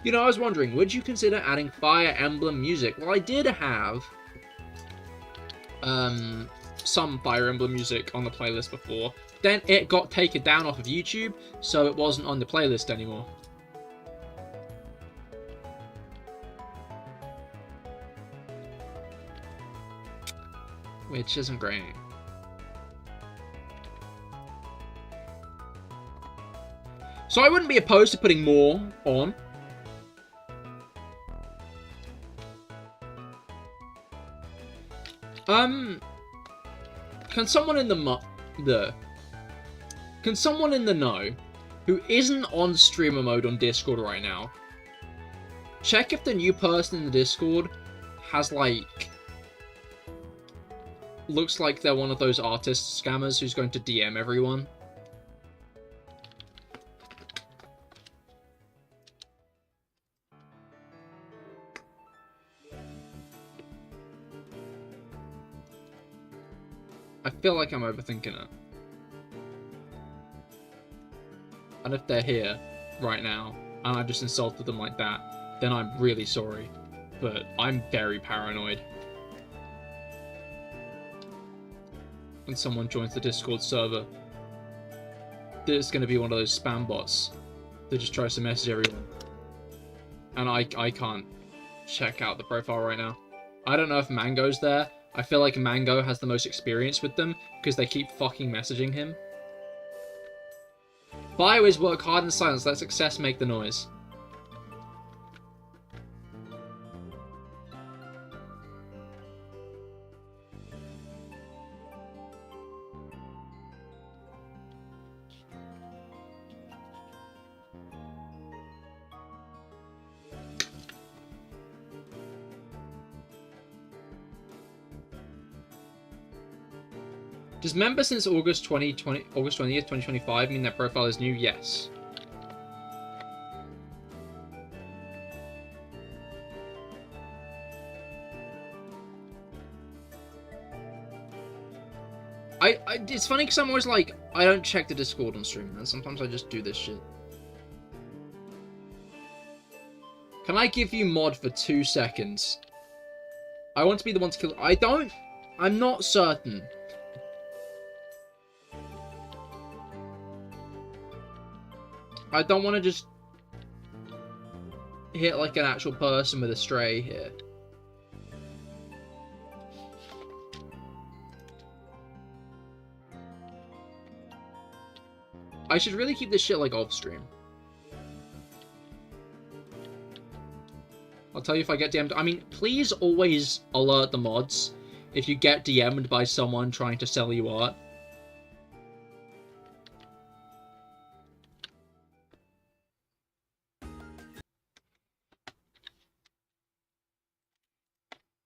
You know, I was wondering, would you consider adding Fire Emblem music? Well, I did have some Fire Emblem music on the playlist before. Then it got taken down off of YouTube, so it wasn't on the playlist anymore. Which isn't great. So I wouldn't be opposed to putting more on. Can someone in Can someone in the know who isn't on streamer mode on Discord right now check if the new person in the Discord has, like, looks like they're one of those artist scammers who's going to DM everyone? I feel like I'm overthinking it. And if they're here right now, and I just insulted them like that, then I'm really sorry. But I'm very paranoid. When someone joins the Discord server, there's going to be one of those spam bots that just tries to message everyone. And I can't check out the profile right now. I don't know if Mango's there. I feel like Mango has the most experience with them because they keep fucking messaging him. Bio is work hard in silence, let success make the noise. Does member since August 20th, 2025 mean their profile is new? Yes. It's funny because I'm always like, I don't check the Discord on stream, man. Sometimes I just do this shit. Can I give you mod for 2 seconds? I want to be the one to kill... I'm not certain. I don't want to just hit like an actual person with a stray here. I should really keep this shit like off stream. I'll tell you if I get DM'd. I mean, please always alert the mods if you get DM'd by someone trying to sell you art.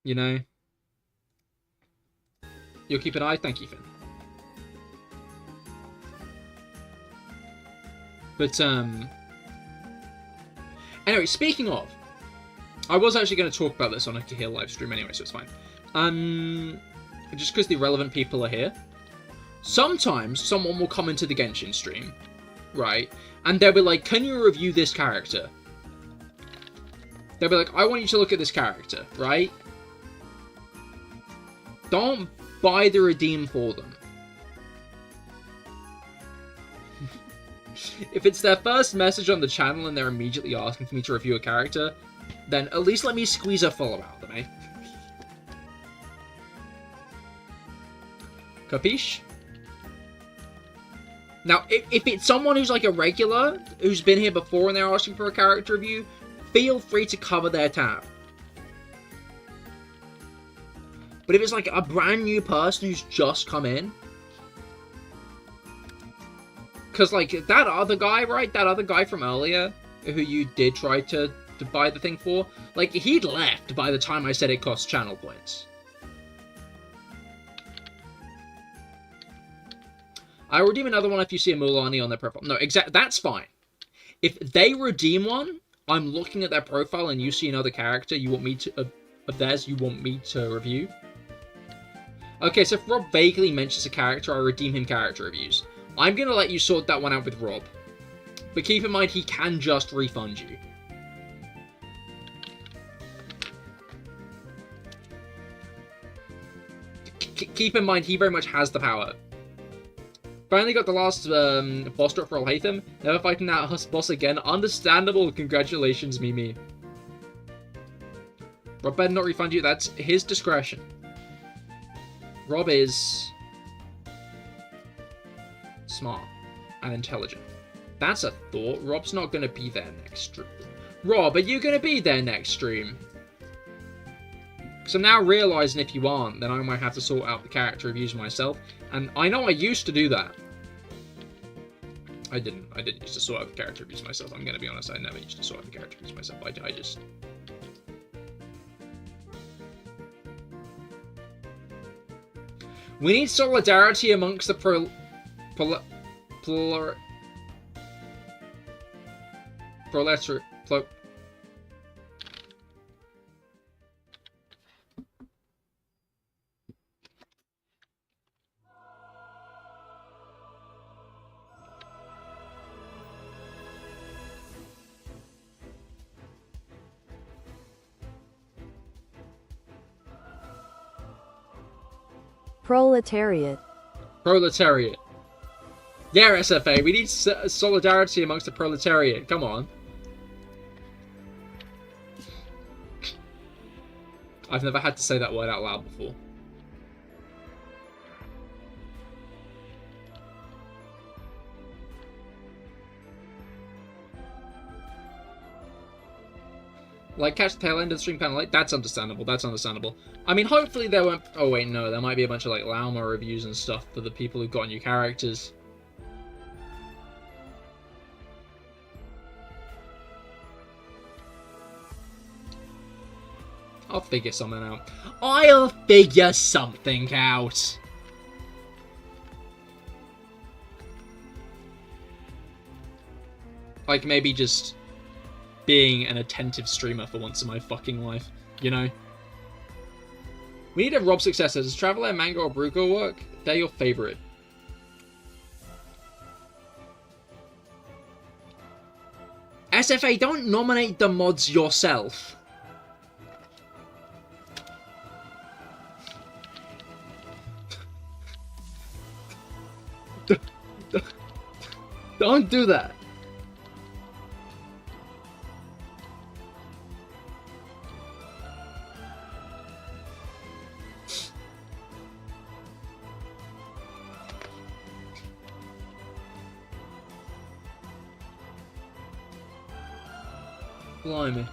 You know? You'll keep an eye? Thank you, Finn. But, anyway, speaking of, I was actually going to talk about this on a Cahir live stream anyway, so it's fine. Just because the relevant people are here. Sometimes someone will come into the Genshin stream, right? And they'll be like, can you review this character? They'll be like, I want you to look at this character, right? Don't buy the redeem for them. If it's their first message on the channel and they're immediately asking for me to review a character, then at least let me squeeze a follow out them, eh? Capiche? Now, if it's someone who's like a regular, who's been here before and they're asking for a character review, feel free to cover their tab. But if it's like a brand new person who's just come in, because like that other guy, right? That other guy from earlier, who you did try to buy the thing for, like he'd left by the time I said it costs channel points. I redeem another one if you see a Mulani on their profile. No, that's fine. If they redeem one, I'm looking at their profile and you see another character you want me to of theirs you want me to review. Okay, so if Rob vaguely mentions a character, I redeem him character reviews. I'm going to let you sort that one out with Rob. But keep in mind, he can just refund you. Keep in mind, he very much has the power. Finally got the last boss drop for Al-Haytham. Never fighting that boss again. Understandable. Congratulations, Mimi. Rob better not refund you. That's his discretion. Rob is smart and intelligent. That's a thought. Rob's not going to be there next stream. Rob, are you going to be there next stream? Because I'm now realising if you aren't, then I might have to sort out the character reviews myself. And I know I used to do that. I didn't used to sort out the character reviews myself. I'm going to be honest, I never used to sort out the character reviews myself. I just... We need solidarity amongst the Proletariat. Proletariat. Yeah, SFA, we need solidarity amongst the proletariat. Come on. I've never had to say that word out loud before. Like, catch the tail end of the stream kind of late. That's understandable. That's understandable. I mean, hopefully there won't... Oh, wait, no. There might be a bunch of, like, Llama reviews and stuff for the people who've got new characters. I'll figure something out. I'll figure something out! Like, maybe just being an attentive streamer for once in my fucking life, you know? We need a Rob successor. Does Traveler, Mango, or Bruco work? They're your favorite. SFA, don't nominate the mods yourself. Don't do that. Blimey.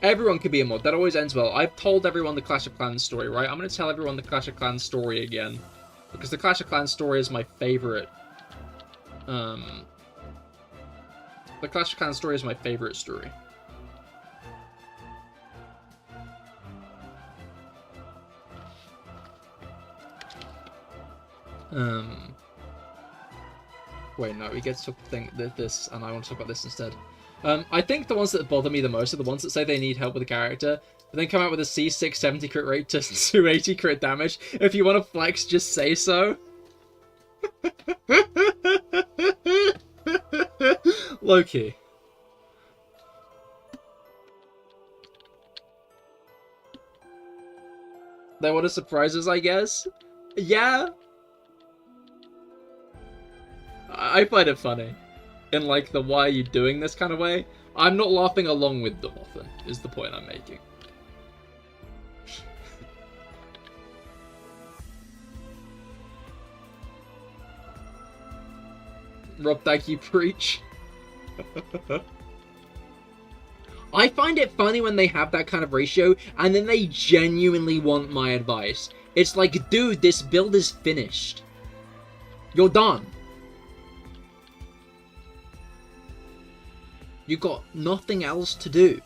Everyone could be a mod. That always ends well. I've told everyone the Clash of Clans story, right? I'm going to tell everyone the Clash of Clans story again. Because the Clash of Clans story is my favorite. The Clash of Clans story is my favorite story. Wait, no, we get to think this, and I want to talk about this instead. I think the ones that bother me the most are the ones that say they need help with the character, but then come out with a C670 crit rate to 280 crit damage. If you want to flex, just say so. Low-key. They're what are surprises, I guess? Yeah. I find it funny. In, like, the why are you doing this kind of way. I'm not laughing along with them often, is the point I'm making. Rob, thank you, preach. I find it funny when they have that kind of ratio, and then they genuinely want my advice. It's like, dude, this build is finished. You're done. You got nothing else to do.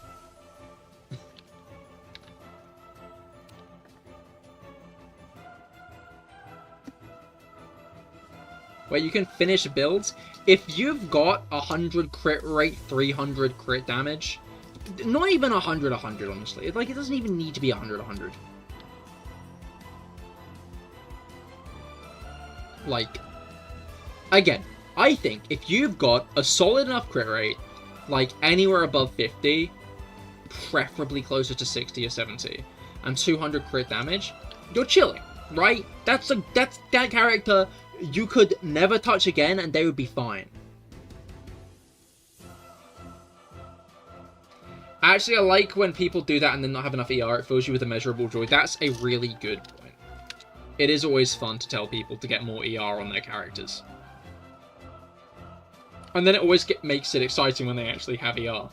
Where you can finish builds. If you've got 100 crit rate, 300 crit damage, not even 100, honestly. Like, it doesn't even need to be 100. Like, again, I think if you've got a solid enough crit rate, like anywhere above 50, preferably closer to 60 or 70, and 200 crit damage, you're chilling, right? That's that character you could never touch again and they would be fine. Actually, I like when people do that and then not have enough ER. It fills you with immeasurable joy. That's a really good point. It is always fun to tell people to get more ER on their characters. And then it always makes it exciting when they actually have ER.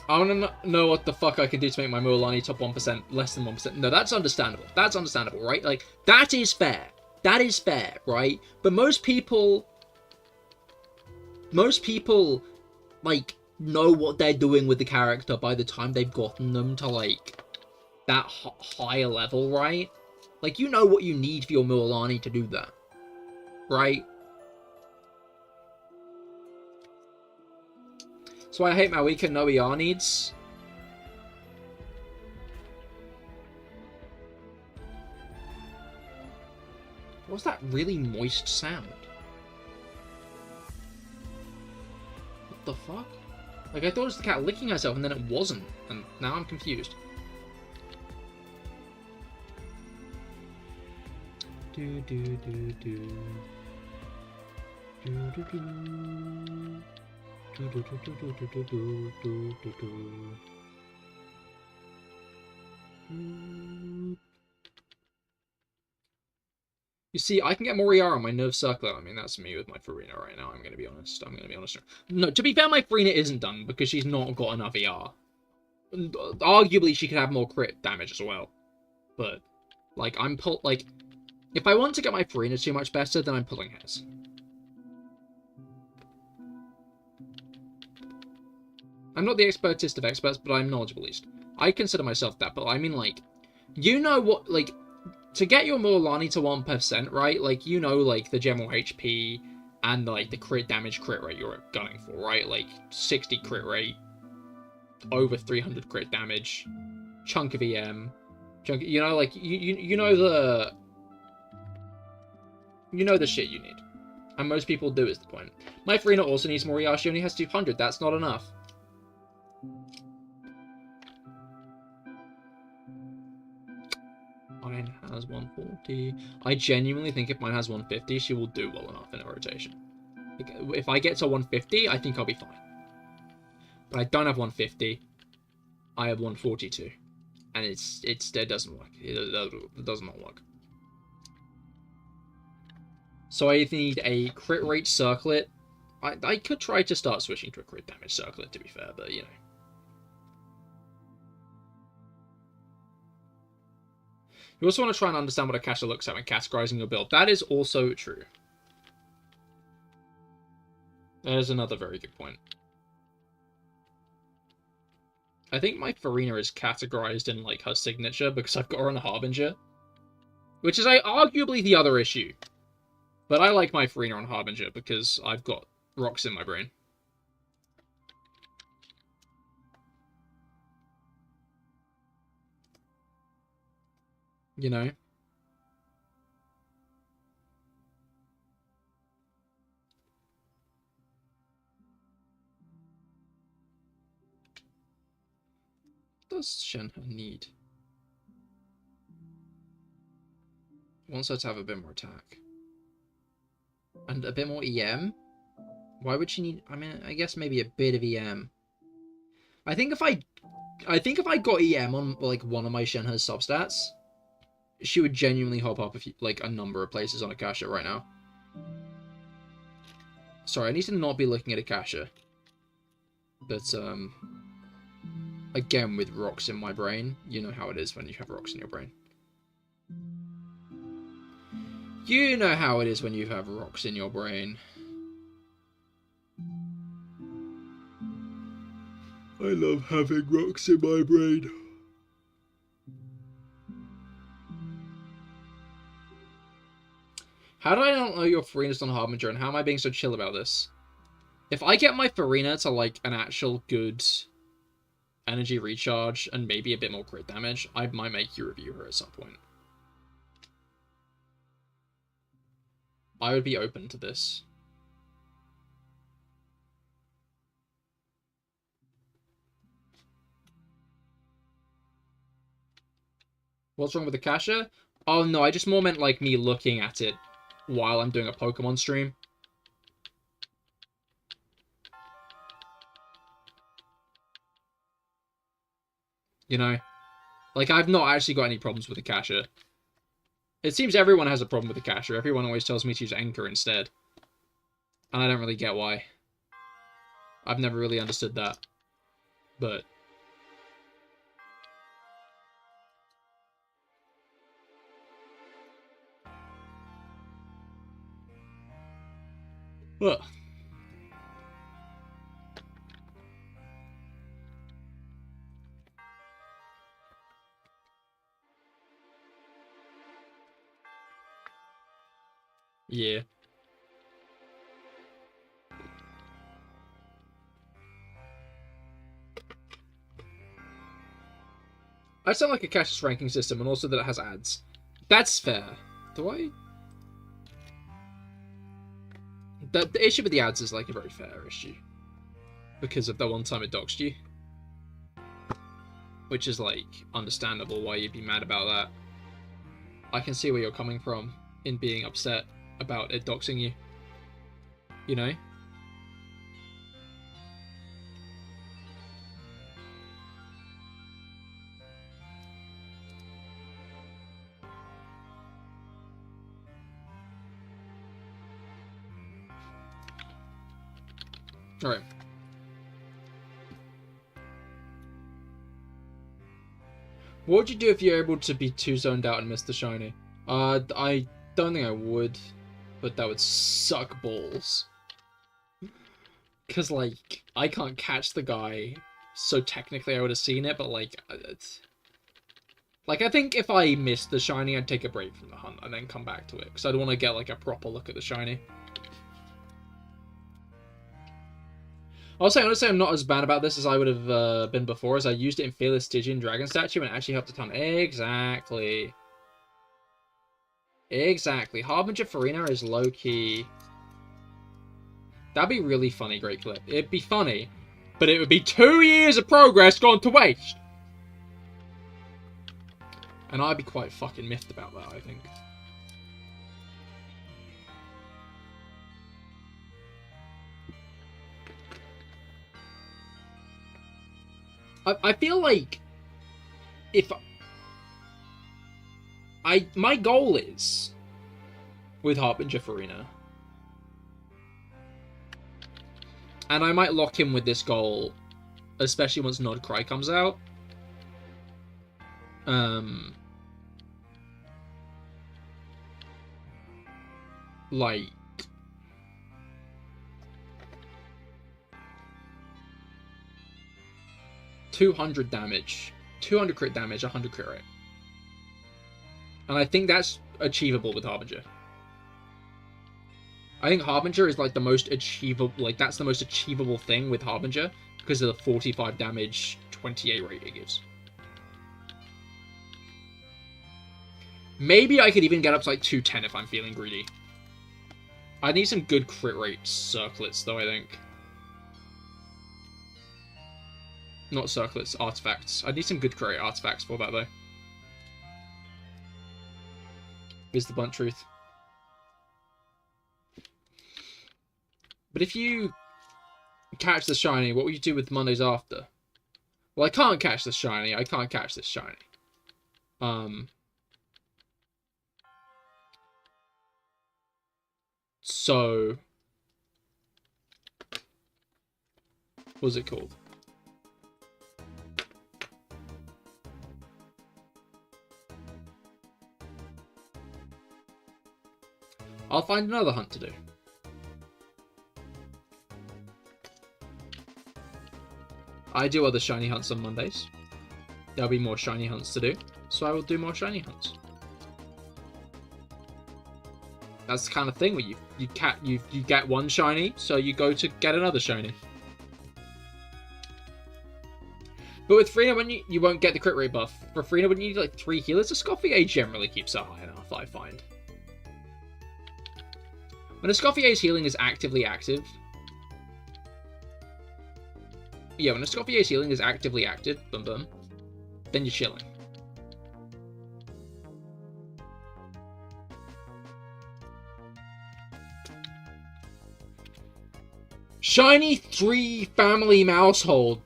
I want to know what the fuck I can do to make my Mualani top 1% less than 1%. No, that's understandable. That's understandable, right? Like, that is fair. That is fair, right? But most people, like, know what they're doing with the character by the time they've gotten them to, like, that higher level, right? Like, you know what you need for your Mualani to do that, right? So I hate my weekend no ER needs. What's that really moist sound? What the fuck? Like, I thought it was the cat licking herself and then it wasn't. And now I'm confused. Do do do do. Do do do. Do do do do do do do do do do. You see, I can get more ER on my nerve circlet. I mean, that's me with my Farina right now. I'm gonna be honest. No, to be fair, my Farina isn't done because she's not got enough ER. Arguably, she could have more crit damage as well. But, like, if I want to get my Farina too much better, then I'm pulling hairs. I'm not the expertest of experts, but I'm knowledgeable at least. I consider myself that, but I mean, like, you know what, like, to get your Mualani to 1%, right? Like, you know, like, the general HP and, like, the crit damage crit rate you're gunning for, right? Like, 60 crit rate, over 300 crit damage, chunk of EM, you know, like, you know the... You know the shit you need. And most people do, is the point. My Farina also needs more ER. She only has 200. That's not enough. Mine has 140. I genuinely think if mine has 150, she will do well enough in a rotation. If I get to 150, I think I'll be fine. But I don't have 150. I have 142. And it doesn't work. It does not work. So I either need a crit rate circlet. I could try to start switching to a crit damage circlet, to be fair, but, you know. You also want to try and understand what a caster looks at when categorizing your build. That is also true. There's another very good point. I think my Farina is categorized in, like, her signature because I've got her on a Harbinger. Which is arguably the other issue. But I like my Farina on Harbinger because I've got rocks in my brain. You know? What does Shenhe need? Wants her to have a bit more attack. And a bit more EM? Why would she need... I mean, I guess maybe a bit of EM. I think if I got EM on, like, one of my Shenhe's substats, she would genuinely hop up a number of places on Akasha right now. Sorry, I need to not be looking at Akasha. But, again, with rocks in my brain, you know how it is when you have rocks in your brain. You know how it is when you have rocks in your brain. I love having rocks in my brain. How did I not know your Farina's on Harbinger, and how am I being so chill about this? If I get my Farina to, like, an actual good energy recharge and maybe a bit more crit damage, I might make you review her at some point. I would be open to this. What's wrong with Akasha? Oh no, I just more meant like me looking at it while I'm doing a Pokemon stream. You know? Like, I've not actually got any problems with Akasha. It seems everyone has a problem with Akasha. Everyone always tells me to use Anchor instead. And I don't really get why. I've never really understood that. But... Ugh. Yeah. I sound like a Akasha's ranking system, and also that it has ads. That's fair. Do I? The issue with the ads is, like, a very fair issue. Because of the one time it doxed you. Which is, like, understandable why you'd be mad about that. I can see where you're coming from in being upset about it doxing you. You know? Alright. What would you do if you're able to be too zoned out and miss the shiny? I don't think I would, but that would suck balls. Because, like, I can't catch the guy, so technically I would have seen it, but, like, it's... Like, I think if I missed the shiny, I'd take a break from the hunt and then come back to it, because I'd want to get, like, a proper look at the shiny. Honestly, I'm not as bad about this as I would have been before, as I used it in Fearless Stygian Dragon Statue and it actually helped a ton. Exactly. Exactly. Harbinger Farina is low-key. That'd be really funny, Great Clip. It'd be funny, but it would be 2 years of progress gone to waste. And I'd be quite fucking miffed about that, I think. I feel like if my goal is with Harbinger Farina, and I might lock in with this goal, especially once Nod Cry comes out. Like 200 damage, 200 crit damage, 100 crit rate. And I think that's achievable with Harbinger. I think Harbinger is like the most achievable, like that's the most achievable thing with Harbinger because of the 45 damage, 28 rate it gives. Maybe I could even get up to like 210 if I'm feeling greedy. I need some good crit rate circlets though, I think. Not circlets, artifacts. I need some good crit rate artifacts for that though. Is the blunt truth. But if you catch the shiny, what will you do with Mondays after? Well, I can't catch the shiny. I can't catch this shiny. So, what's it called? I'll find another hunt to do. I do other shiny hunts on Mondays. There'll be more shiny hunts to do, so I will do more shiny hunts. That's the kind of thing where you get one shiny, so you go to get another shiny. But with Farina, when you won't get the crit rate buff. For Farina, when you need like 3 healers, the Escoffier generally keeps her high enough, I find. When Escoffier's healing is actively active... Yeah, when Escoffier's healing is actively active, boom boom, then you're chilling. Shiny 3 family mousehold.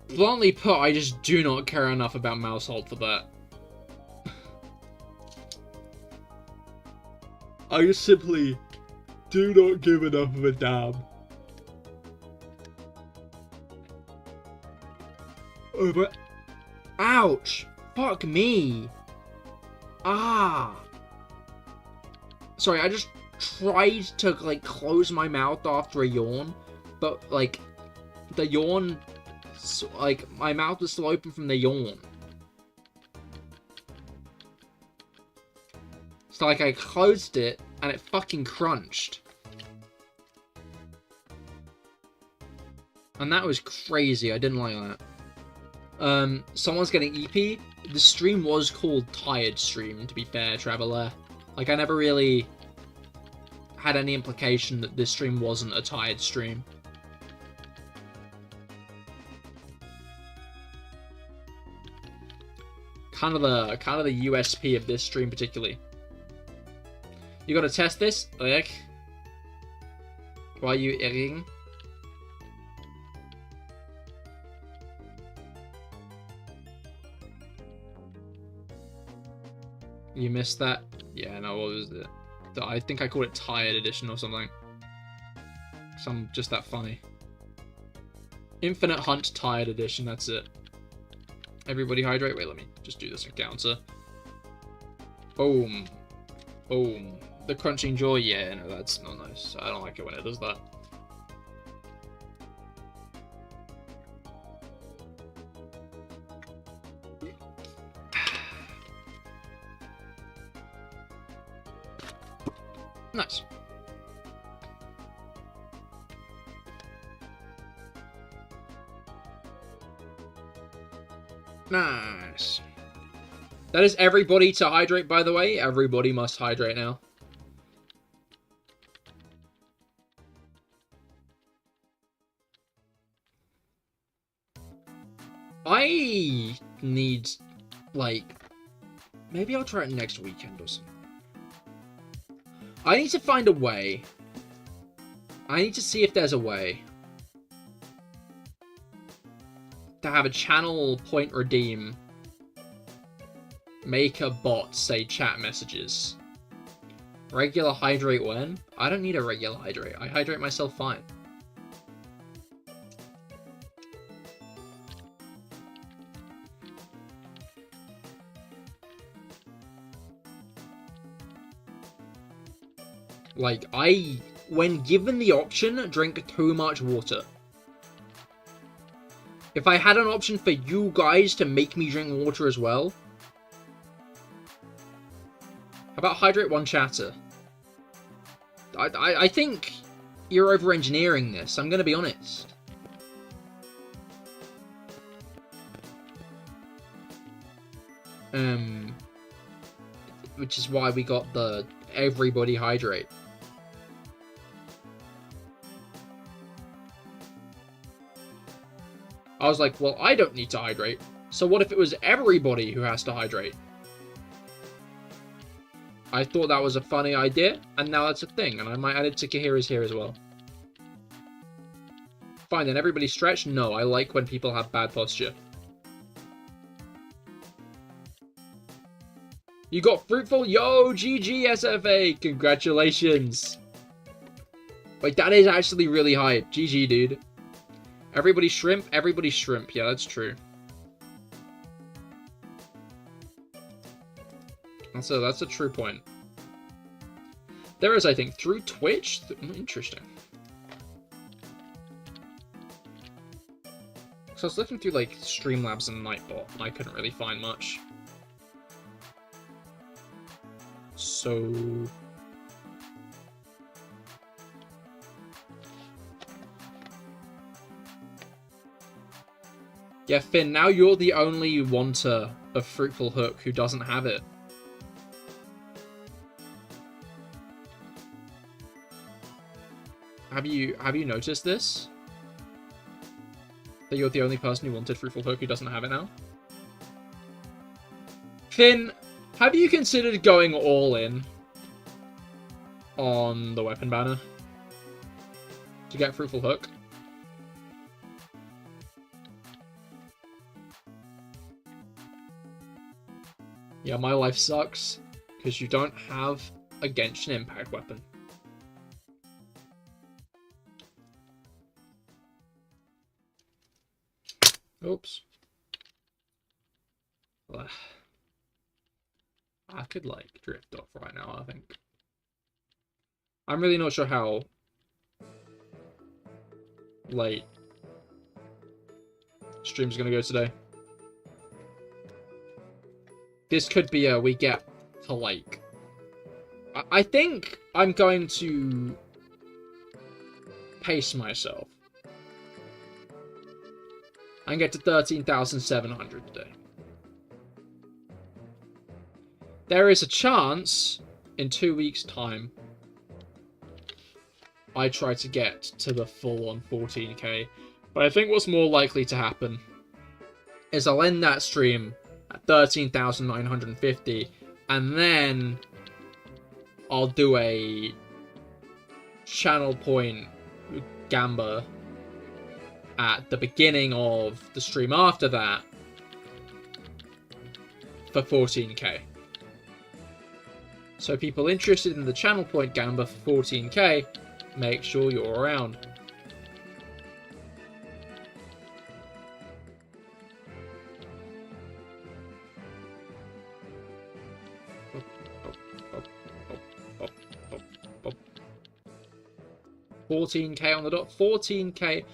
Bluntly put, I just do not care enough about mousehold for that. I just simply do not give enough of a damn. Oh, but... Ouch! Fuck me! Ah! Sorry, I just tried to, like, close my mouth after a yawn, but, like, the yawn... Like, my mouth was still open from the yawn. So, like, I closed it, and it fucking crunched. And that was crazy, I didn't like that. Someone's getting EP. The stream was called Tired Stream, to be fair, Traveler. Like, I never really had any implication that this stream wasn't a tired stream. Kind of the USP of this stream particularly. You gotta test this, like, while you eating. You missed that? Yeah, no, what was it? I think I called it Tired Edition or something. Because I'm just that funny. Infinite Hunt Tired Edition, that's it. Everybody hydrate. Wait, let me just do this encounter. Boom. Boom. The crunching jaw, yeah, no, that's not nice. I don't like it when it does that. Nice. Nice. That is everybody to hydrate, by the way. Everybody must hydrate now. I need, like, maybe I'll try it next weekend or something. I need to find a way. I need to see if there's a way to have a channel point redeem. Make a bot say chat messages. Regular hydrate when? I don't need a regular hydrate. I hydrate myself fine. Like, when given the option, drink too much water. If I had an option for you guys to make me drink water as well. How about hydrate one chatter? I think you're over-engineering this, I'm gonna be honest. Which is why we got the everybody hydrate. I was like, well, I don't need to hydrate. So what if it was everybody who has to hydrate? I thought that was a funny idea, and now that's a thing, and I might add it to Cahir's here as well. Fine, then everybody stretch? No, I like when people have bad posture. You got fruitful? Yo, GG SFA! Congratulations! Wait, that is actually really hype. GG, dude. Everybody shrimp? Everybody shrimp. Yeah, that's true. That's a true point. There is, I think, through Twitch? Interesting. So I was looking through, like, Streamlabs and Nightbot, and I couldn't really find much. So... yeah, Finn, now you're the only wanter of Fruitful Hook who doesn't have it. Have you noticed this? That you're the only person who wanted Fruitful Hook who doesn't have it now? Finn, have you considered going all in on the weapon banner to get Fruitful Hook? Yeah, my life sucks because you don't have a Genshin Impact weapon. Oops. Ugh. I could, like, drift off right now, I think. I'm really not sure how late stream's gonna go today. This could be a we get to, like... I think I'm going to pace myself and get to 13,700 today. There is a chance in 2 weeks' time I try to get to the full-on 14k. But I think what's more likely to happen is I'll end that stream at 13,950 and then I'll do a channel point gamba at the beginning of the stream after that for 14k. So people interested in the channel point gamba for 14k, make sure you're around. 14k on the dot. 14k.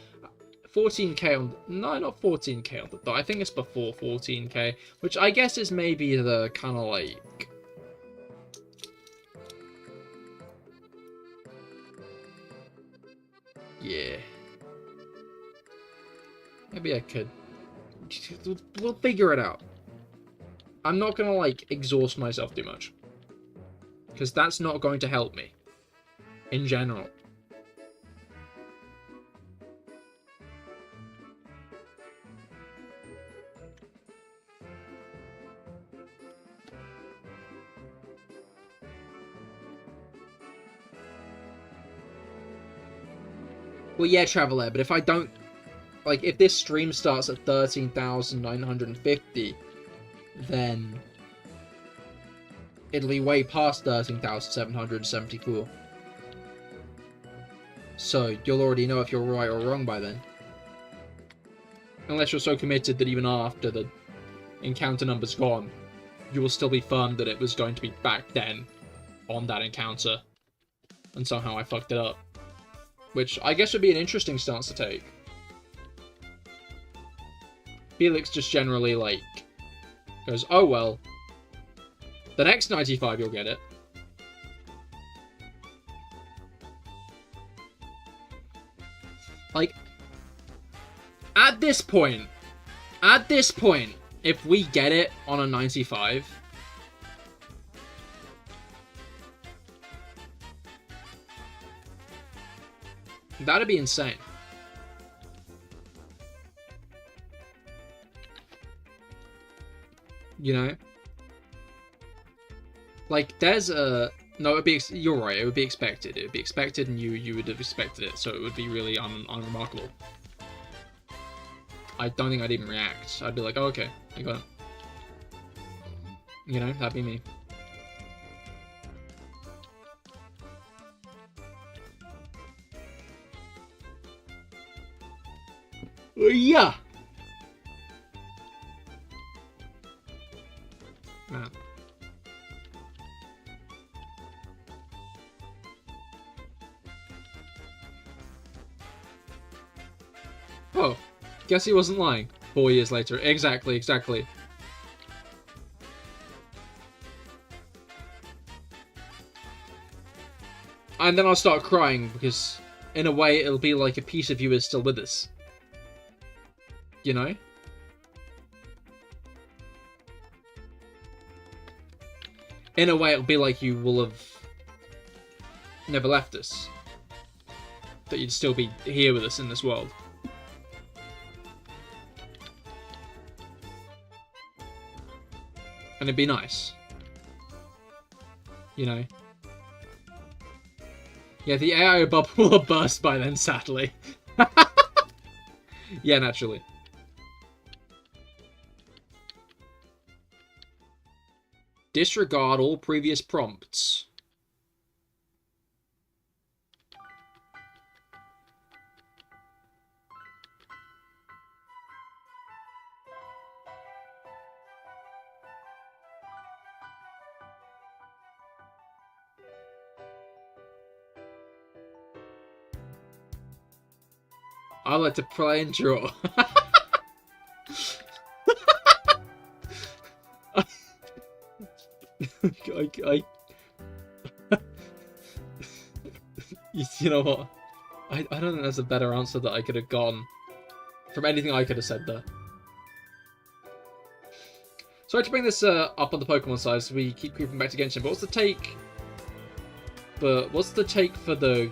14k on... No, not 14k on the dot. I think it's before 14k. Which I guess is maybe the kind of like... Yeah. Maybe I could. We'll figure it out. I'm not gonna, like, exhaust myself too much. Because that's not going to help me. In general. Well, yeah, Traveler, but if I don't... Like, if this stream starts at 13,950, then it'll be way past 13,774. So, you'll already know if you're right or wrong by then. Unless you're so committed that even after the encounter number's gone, you will still be firm that it was going to be back then on that encounter. And somehow I fucked it up. Which I guess would be an interesting stance to take. Felix just generally, like, goes, oh well, the next 95 you'll get it. Like, at this point, if we get it on a 95, that'd be insane. You know? Like, there's a... No, it'd be... You're right, it would be expected. It would be expected, and you would have expected it, so it would be really unremarkable. I don't think I'd even react. I'd be like, oh, okay, I got it. You know, that'd be me. Yeah! Man. Oh, guess he wasn't lying. 4 years later. Exactly. And then I'll start crying, because in a way it'll be like a piece of you is still with us. You know? In a way it'll be like you will have never left us. That you'd still be here with us in this world. And it'd be nice. You know? Yeah, the AI bubble will have burst by then, sadly. Yeah, naturally. Disregard all previous prompts. I like to play and draw. You know what? I don't think there's a better answer that I could have gotten from anything I could have said there. Sorry to bring this up on the Pokemon side, so we keep creeping back to Genshin. But what's the take? But what's the take for the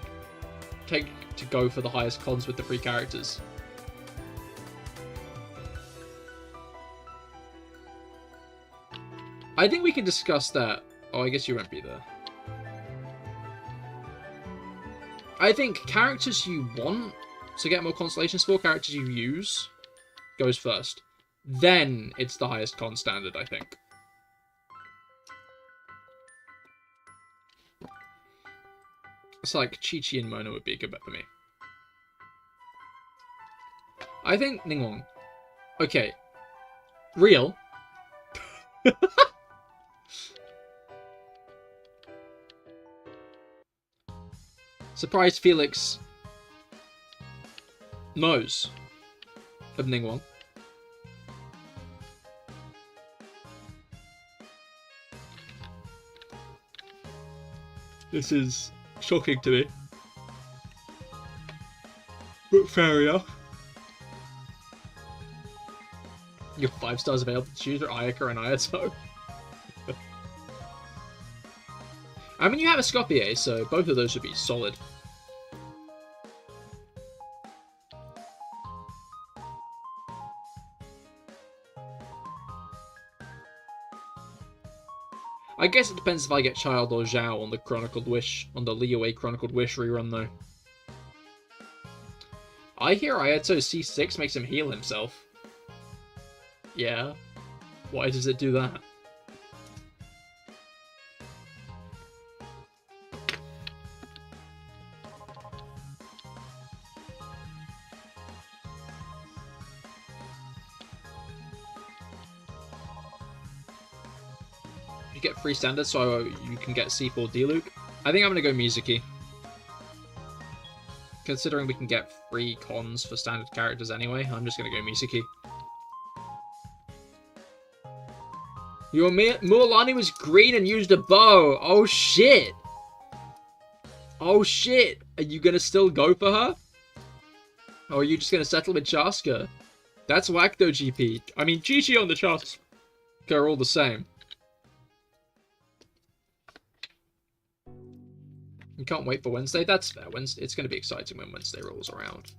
to go for the highest cons with the free characters? I think we can discuss that. Oh, I guess you won't be there. I think characters you want to get more constellations for, characters you use, goes first. Then it's the highest con standard, I think. It's like Chi-Chi and Mona would be a good bet for me. I think Ningguang. Okay. Real. Surprised Felix Nose of Ningguang. This is shocking to me. But fair enough. You have 5 stars available to choose for Ayaka and Ayato. I mean, you have a Scopier, so both of those should be solid. I guess it depends if I get Child or Zhao on the Chronicled Wish, on the Liyue Chronicled Wish rerun, though. I hear Ayato C6 makes him heal himself. Yeah? Why does it do that? You get free standards so you can get C4 D-Luke. I think I'm going to go Mizuki. Considering we can get free cons for standard characters anyway, I'm just going to go Mizuki. Your Mualani was green and used a bow. Oh shit. Oh shit. Are you going to still go for her? Or are you just going to settle with Chaska? That's whack though, GP. I mean, GG on the Chaska are all the same. You can't wait for Wednesday? That's fair. Wednesday, it's going to be exciting when Wednesday rolls around.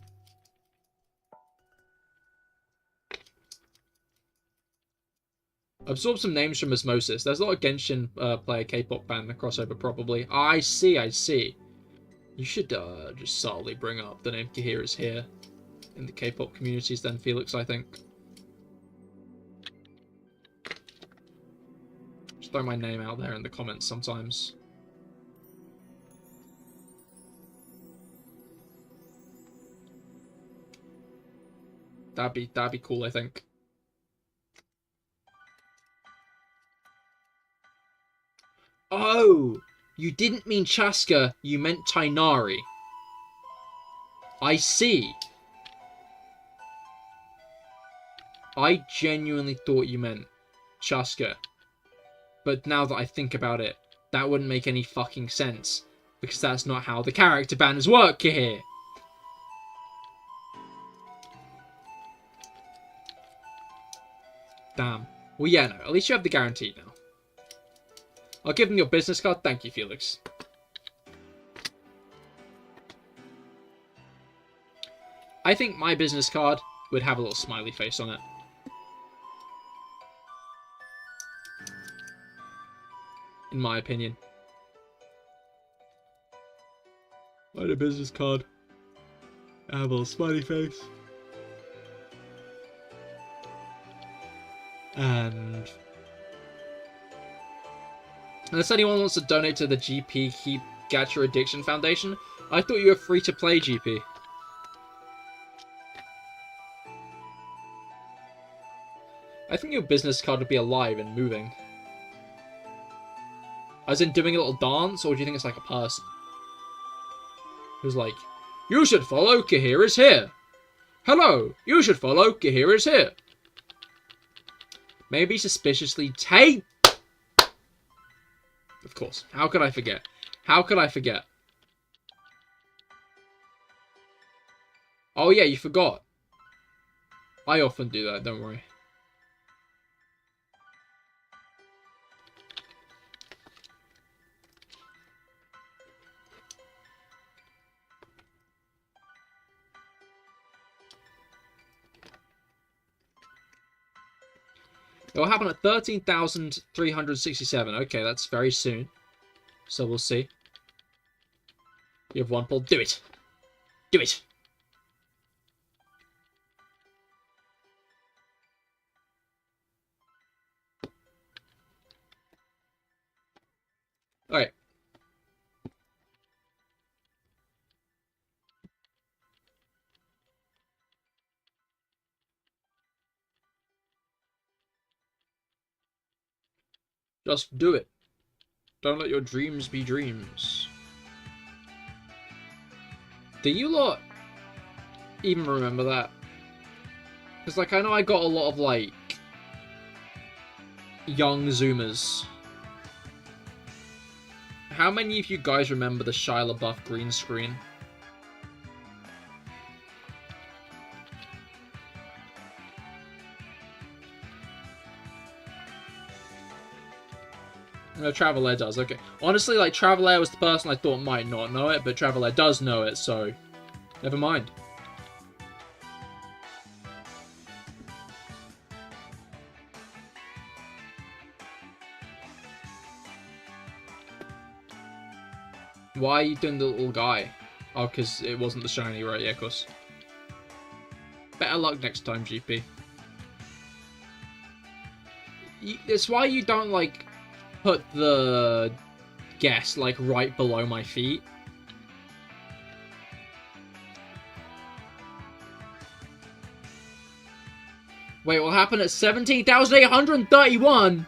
Absorb some names from Osmosis. There's a lot of Genshin player K-pop band crossover, probably. I see, I see. You should just subtly bring up the name Cahir is here in the K-pop communities then, Felix, I think. Just throw my name out there in the comments sometimes. That'd be cool, I think. Oh, you didn't mean Chaska, you meant Tainari. I see. I genuinely thought you meant Chaska. But now that I think about it, that wouldn't make any fucking sense. Because that's not how the character banners work here. Damn. Well, yeah, no. At least you have the guaranteed now. I'll give them your business card. Thank you, Felix. I think my business card would have a little smiley face on it. In my opinion. Write a business card. I have a little smiley face. And unless anyone wants to donate to the GP Keep Gacha Addiction Foundation, I thought you were free to play, GP. I think your business card would be alive and moving. As in doing a little dance, or do you think it's like a person? Who's like, you should follow, Cahir is here. Hello, you should follow, Cahir is here. Maybe suspiciously tape. Of course. How could I forget? How could I forget? Oh yeah, you forgot. I often do that, don't worry. It will happen at 13,367. Okay, that's very soon. So we'll see. You have one pull. Do it. Do it. Alright. Just do it. Don't let your dreams be dreams. Do you lot even remember that. Because, like, I know I got a lot of, like, young Zoomers. How many of you guys remember the Shia LaBeouf green screen? No, Traveler does, okay. Honestly, like, Traveler was the person I thought might not know it, but Traveler does know it, so... Never mind. Why are you doing the little guy? Oh, because it wasn't the shiny, right? Yeah, of course. Better luck next time, GP. It's why you don't, like, put the guess, like, right below my feet. Wait, what happened at 17,831?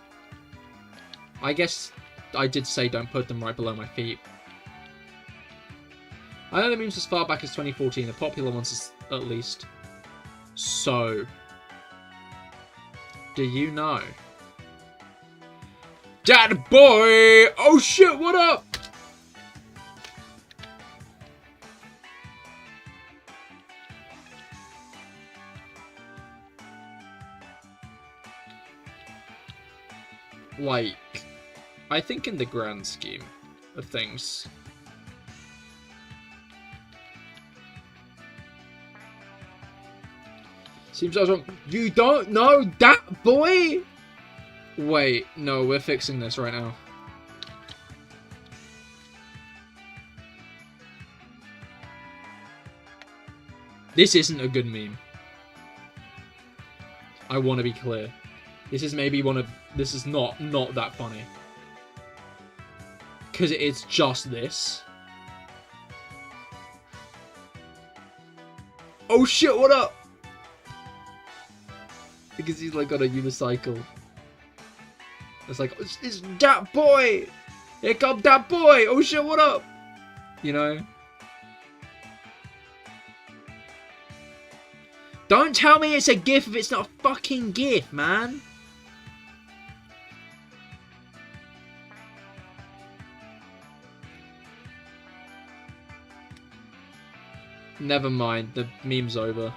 I guess I did say don't put them right below my feet. I know the memes as far back as 2014, the popular ones at least. So, do you know? Dad boy! Oh shit, what up? Like, I think in the grand scheme of things, seems I was wrong. You don't know that boy? Wait, no, we're fixing this right now. This isn't a good meme. I want to be clear. This is maybe one of... This is not that funny. Because it's just this. Oh shit, what up? Because he's like got a unicycle. It's like, it's that boy! Here come that boy! Oh shit, what up? You know? Don't tell me it's a GIF if it's not a fucking GIF, man! Never mind, the meme's over.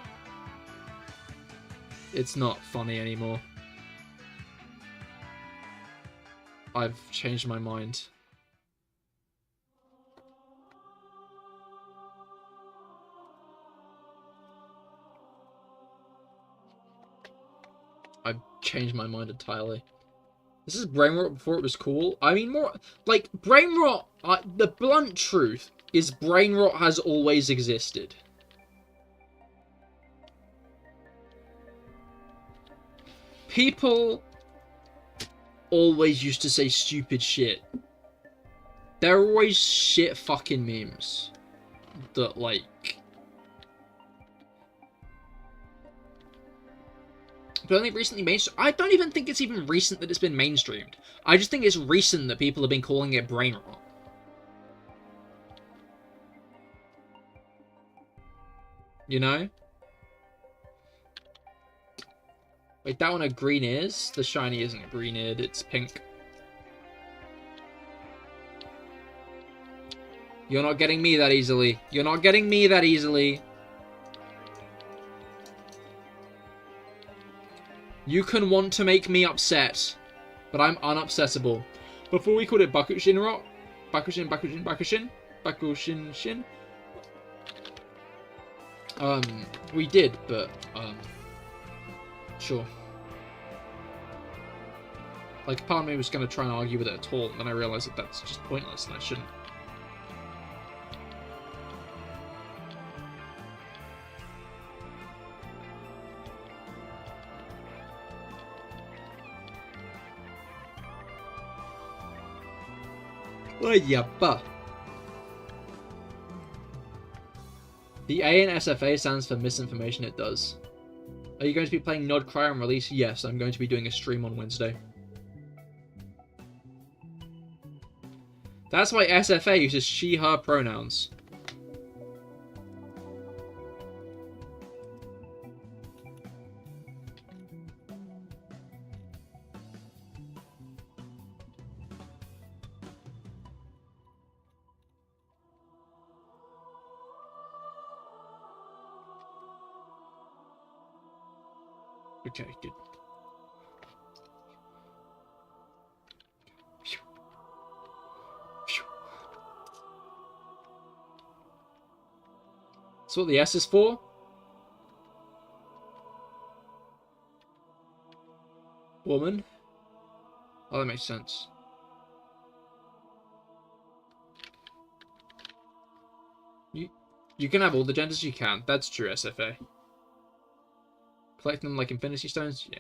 It's not funny anymore. I've changed my mind. I've changed my mind entirely. This is brain rot before it was cool. I mean, more like brain rot. The blunt truth is brain rot has always existed. People always used to say stupid shit. There are always shit fucking memes that, like... But only recently mainstreamed. I don't even think it's even recent that it's been mainstreamed. I just think it's recent that people have been calling it brain rot. You know? Wait, that one a green ears? The shiny isn't green eared, it's pink. You're not getting me that easily. You're not getting me that easily. You can want to make me upset, but I'm unupsettable. Before we called it Bakushin Rot. Bakushin. We did, but, sure. Like, part of me was going to try and argue with it at all, and then I realised that that's just pointless, and I shouldn't. Yappa. The A in SFA stands for misinformation, it does. Are you going to be playing Nod Cry on release? Yes, I'm going to be doing a stream on Wednesday. That's why SFA uses she, her pronouns. Okay, good. That's what the S is for? Woman? Oh, that makes sense. You can have all the genders you can. That's true, SFA. Collect them like Infinity Stones? Yeah.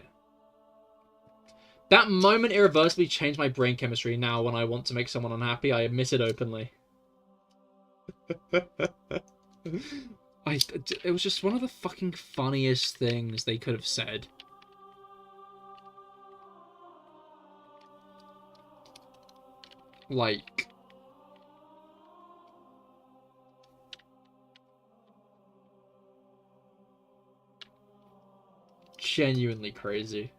That moment irreversibly changed my brain chemistry. Now, when I want to make someone unhappy, I admit it openly. It was just one of the fucking funniest things they could have said. Like... genuinely crazy.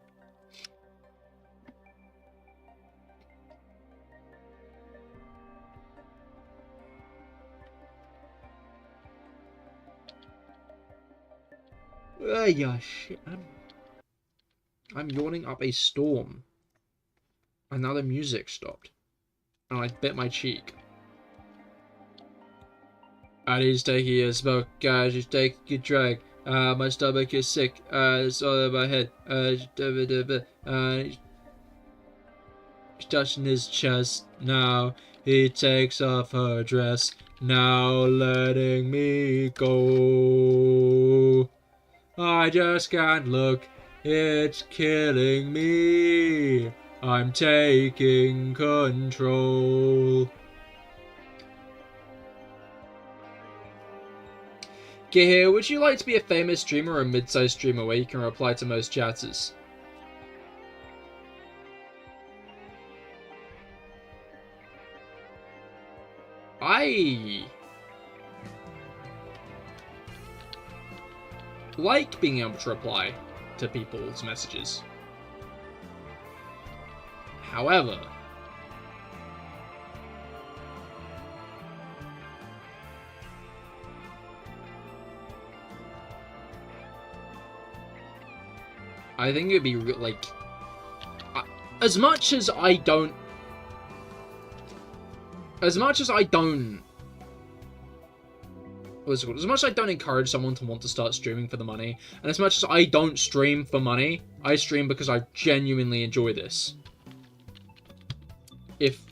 Yeah, shit. I'm yawning up a storm. And now the music stopped. And I bit my cheek. I need to take a smoke, guys. Just take a drag. My stomach is sick. It's all in my head. She's touching his chest. Now he takes off her dress. Now letting me go. I just can't look. It's killing me. I'm taking control. Cahir, would you like to be a famous streamer or a mid-sized streamer where you can reply to most chatters? I like being able to reply to people's messages. However, I think it'd be like, as much as I don't what's it called? As much as I don't encourage someone to want to start streaming for the money, and as much as I don't stream for money, I stream because I genuinely enjoy this. If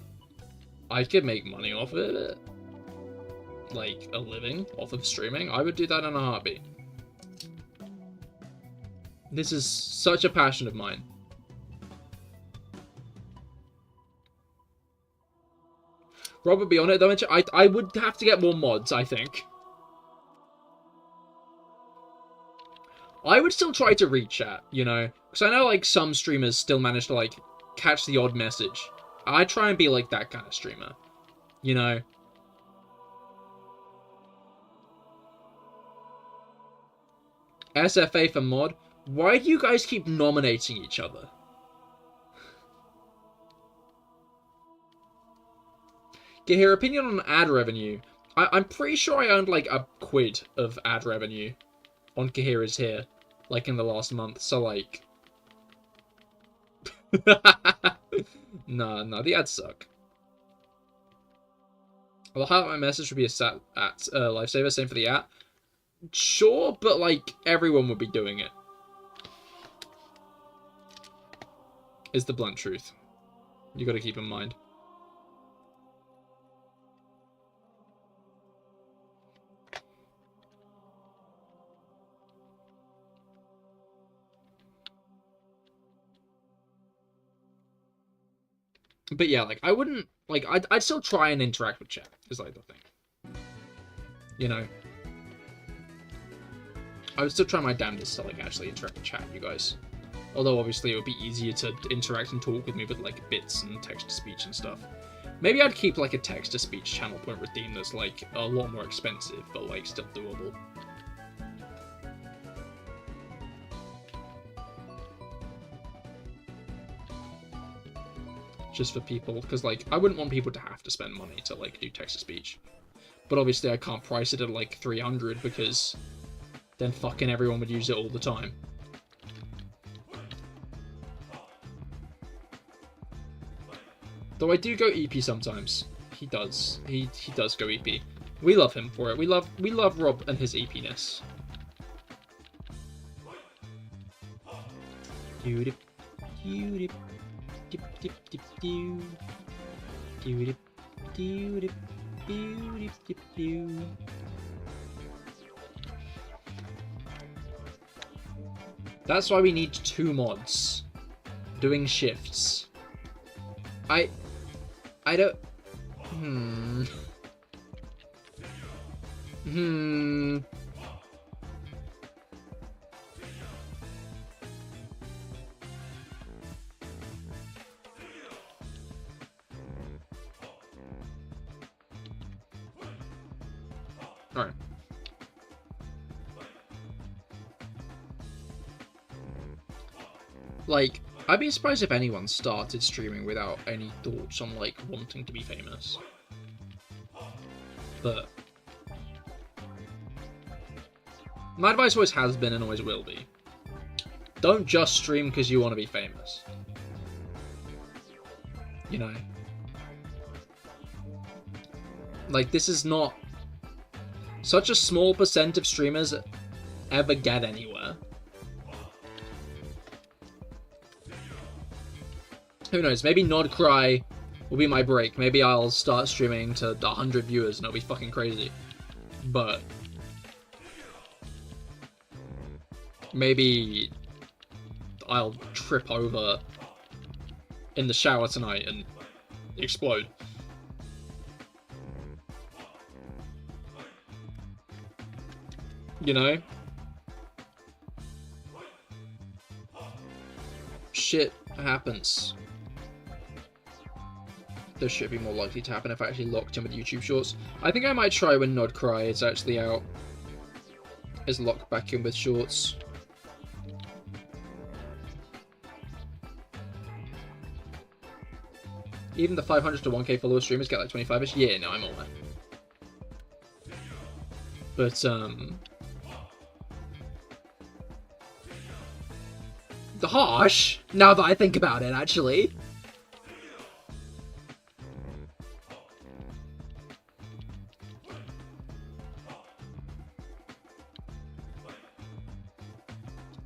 I could make money off of it, like a living off of streaming, I would do that in a heartbeat. This is such a passion of mine. Rob would be on it though. I would have to get more mods, I think. I would still try to read chat, you know? Because I know, like, some streamers still manage to, like, catch the odd message. I try and be, like, that kind of streamer. You know? SFA for mod? Why do you guys keep nominating each other? Cahir, opinion on ad revenue. I'm pretty sure I earned, like, a quid of ad revenue on Cahir is Here, like, in the last month, so, like... no, the ads suck. I'll have my message would be a lifesaver, same for the at. Sure, but, like, everyone would be doing it. Is the blunt truth. You gotta keep in mind. But yeah, like, I wouldn't, like, I'd still try and interact with chat, is, like, the thing. You know? I would still try my damnedest to, like, actually interact with chat, you guys. Although, obviously, it would be easier to interact and talk with me with, like, bits and text-to-speech and stuff. Maybe I'd keep, like, a text-to-speech channel point redeem that's, like, a lot more expensive, but, like, still doable. Just for people, because, like, I wouldn't want people to have to spend money to, like, do text-to-speech. But obviously I can't price it at, like, 300, because then fucking everyone would use it all the time. Though I do go EP sometimes. He does. He does go EP. We love him for it. We love Rob and his EP-ness. That's why we need 2 mods doing shifts. I don't. Alright. Like, I'd be surprised if anyone started streaming without any thoughts on, like, wanting to be famous. But my advice always has been and always will be, don't just stream because you want to be famous. You know? Like, this is not... Such a small percent of streamers ever get anywhere. Who knows, maybe Nod Cry will be my break. Maybe I'll start streaming to 100 viewers and it'll be fucking crazy. But maybe I'll trip over in the shower tonight and explode. You know? Shit happens. This should be more likely to happen if I actually locked in with YouTube Shorts. I think I might try when Nod Cry is actually out. Is locked back in with Shorts. Even the 500 to 1k follower streamers get like 25ish. Yeah, no, I'm aware. But harsh, now that I think about it, actually.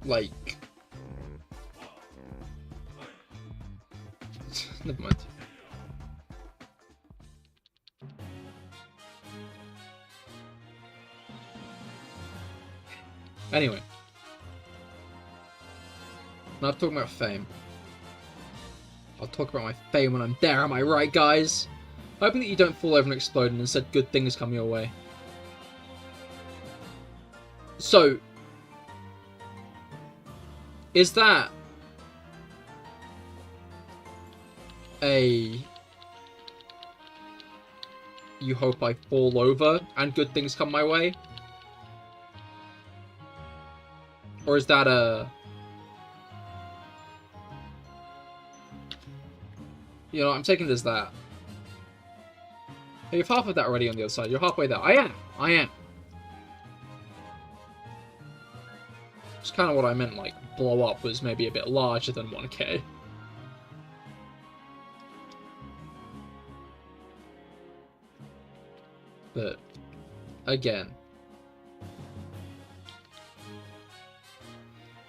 Like... Never mind. Anyway. Not talking about fame. I'll talk about my fame when I'm there, am I right, guys? Hoping that you don't fall over and explode and instead good things come your way. So... is that... a... you hope I fall over and good things come my way? Or is that a... you know, I'm taking it as that. Hey, you've half of that already on the other side. You're halfway there. I am. It's kind of what I meant, like, blow up was maybe a bit larger than 1k. But, again.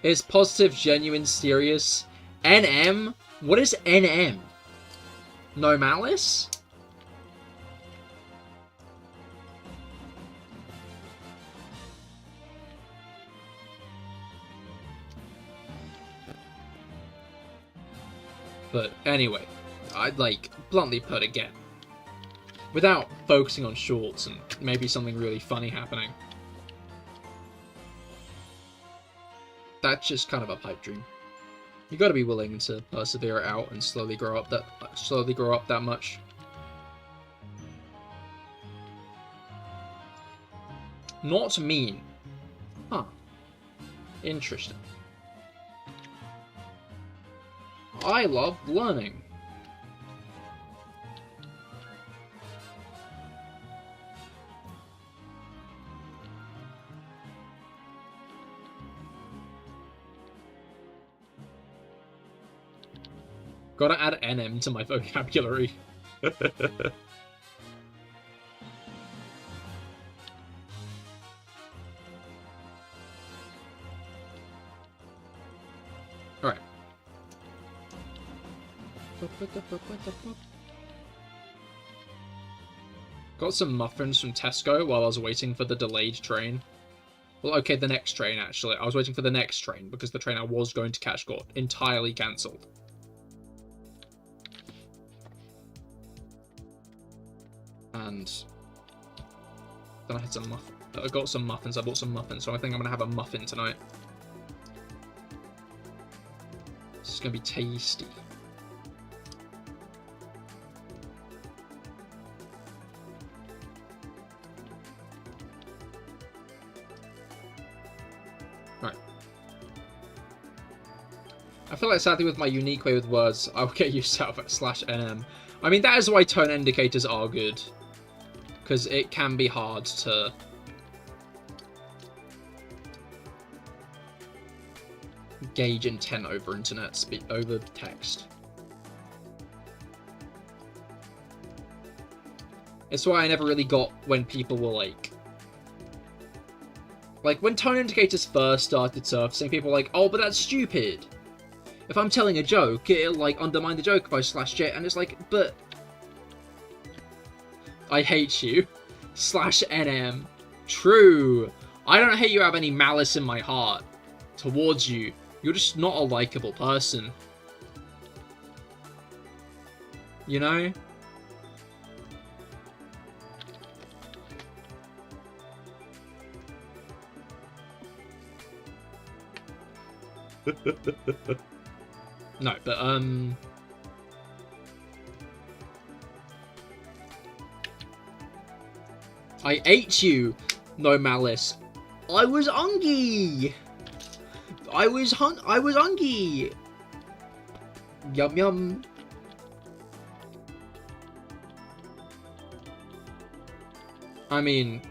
Is positive, genuine, serious? NM? What is NM? No malice? But anyway, I'd like bluntly put again, without focusing on shorts and maybe something really funny happening. That's just kind of a pipe dream. You got to be willing to persevere it out and slowly grow up that much. Not mean. Huh. Interesting. I love learning. Gotta add NM to my vocabulary. Alright. Got some muffins from Tesco while I was waiting for the delayed train. Well, okay, the next train, actually. I was waiting for the next train because the train I was going to catch got entirely cancelled. And then I had some muffins. I got some muffins. I bought some muffins, so I think I'm gonna have a muffin tonight. This is gonna be tasty. Right. I feel like sadly with my unique way with words, I'll get used out of it /NM. I mean, that is why tone indicators are good. Because it can be hard to gauge intent over over text. It's why I never really got when people were like when tone indicators first started surfacing, people were like, oh, but that's stupid. If I'm telling a joke, it'll like undermine the joke if I /j, and it's like, but I hate you. /NM. True. I don't hate you have any malice in my heart towards you. You're just not a likable person. You know? No, but I ate you, no malice. I was hungry. I was hungry. Yum yum. I mean,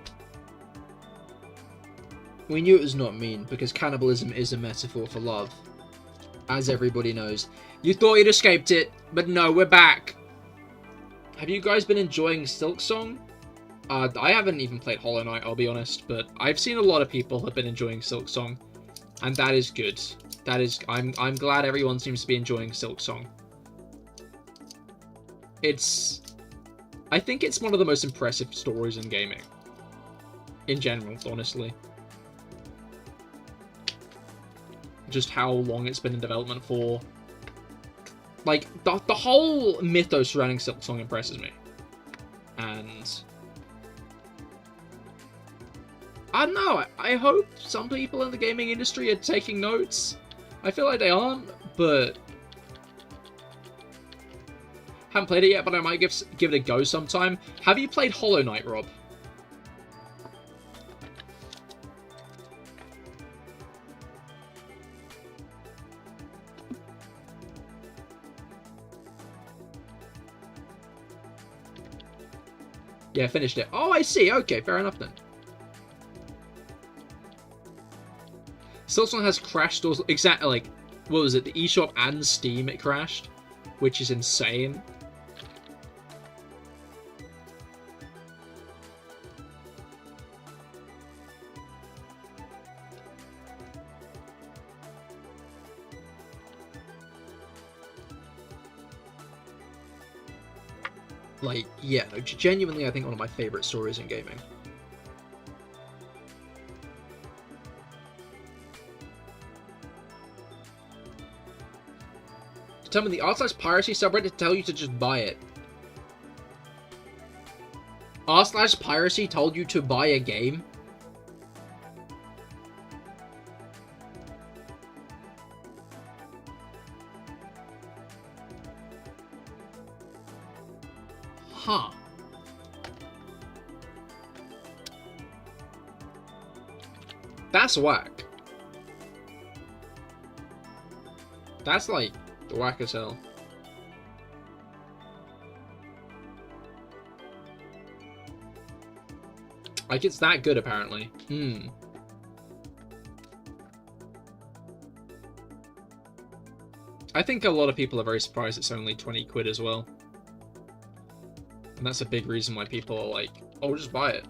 we knew it was not mean because cannibalism is a metaphor for love, as everybody knows. You thought you'd escaped it, but no, we're back. Have you guys been enjoying Silksong? I haven't even played Hollow Knight, I'll be honest, but I've seen a lot of people have been enjoying Silksong, and that is good. That is, I'm glad everyone seems to be enjoying Silksong. I think it's one of the most impressive stories in gaming, in general, honestly. Just how long it's been in development for. Like, the whole mythos surrounding Silksong impresses me. And I don't know, I hope some people in the gaming industry are taking notes. I feel like they aren't, but haven't played it yet, but I might give it a go sometime. Have you played Hollow Knight, Rob? Yeah, finished it. Oh, I see. Okay, fair enough then. Silksong has crashed stores. Exactly, like, what was it? The eShop and Steam, it crashed, which is insane. Like, yeah, genuinely, I think one of my favorite stories in gaming. Tell me the r/piracy subreddit tell you to just buy it. r/piracy told you to buy a game? Huh. That's whack. That's like whack as hell. Like, it's that good, apparently. I think a lot of people are very surprised it's only 20 quid as well. And that's a big reason why people are like, oh, just buy it.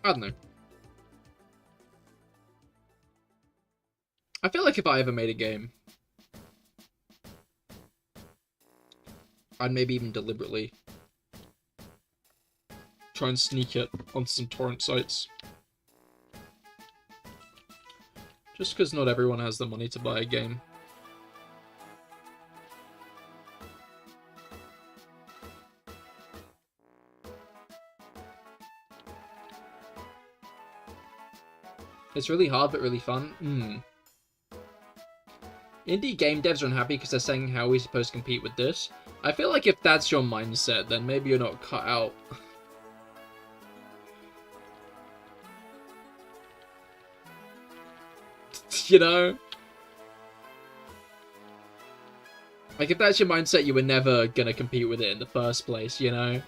I don't know. I feel like if I ever made a game, I'd maybe even deliberately try and sneak it onto some torrent sites. Just because not everyone has the money to buy a game. It's really hard but really fun. Indie game devs are unhappy because they're saying how are we supposed to compete with this? I feel like if that's your mindset, then maybe you're not cut out. You know? Like, if that's your mindset, you were never gonna compete with it in the first place, you know?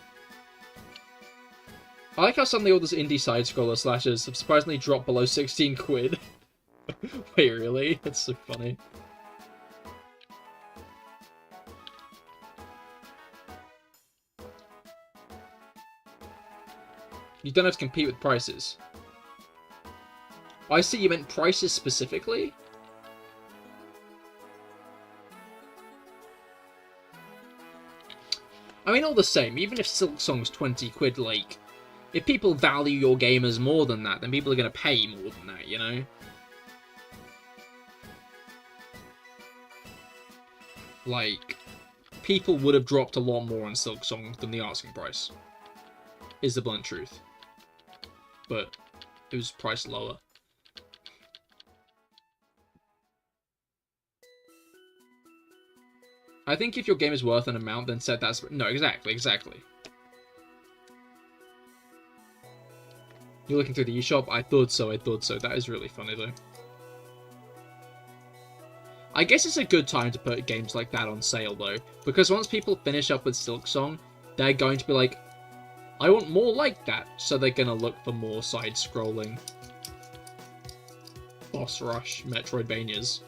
I like how suddenly all those indie side-scroller slashers have surprisingly dropped below 16 quid. Wait, really? That's so funny. You don't have to compete with prices. I see you meant prices specifically? I mean, all the same, even if Silksong's 20 quid, like, if people value your game as more than that, then people are going to pay more than that, you know? Like, people would have dropped a lot more on Silksong than the asking price, is the blunt truth. But it was priced lower. I think if your game is worth an amount, then set that... No, exactly. You're looking through the eShop? I thought so. That is really funny, though. I guess it's a good time to put games like that on sale, though. Because once people finish up with Silksong, they're going to be like, I want more like that. So they're going to look for more side-scrolling boss rush Metroidvanias.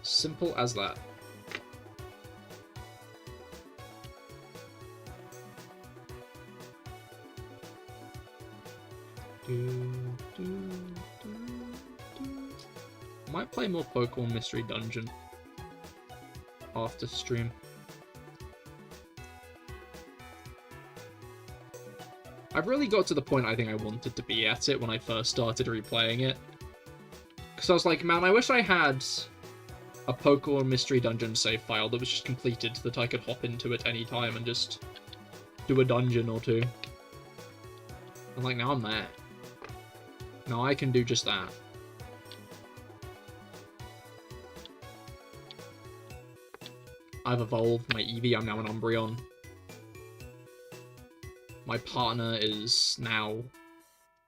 Simple as that. Might play more Pokemon Mystery Dungeon after stream. I've really got to the point I think I wanted to be at it when I first started replaying it. Because I was like, man, I wish I had a Pokemon Mystery Dungeon save file that was just completed so that I could hop into it any time and just do a dungeon or two. I'm like, now I'm there. Now I can do just that. I've evolved my Eevee, I'm now an Umbreon. My partner is now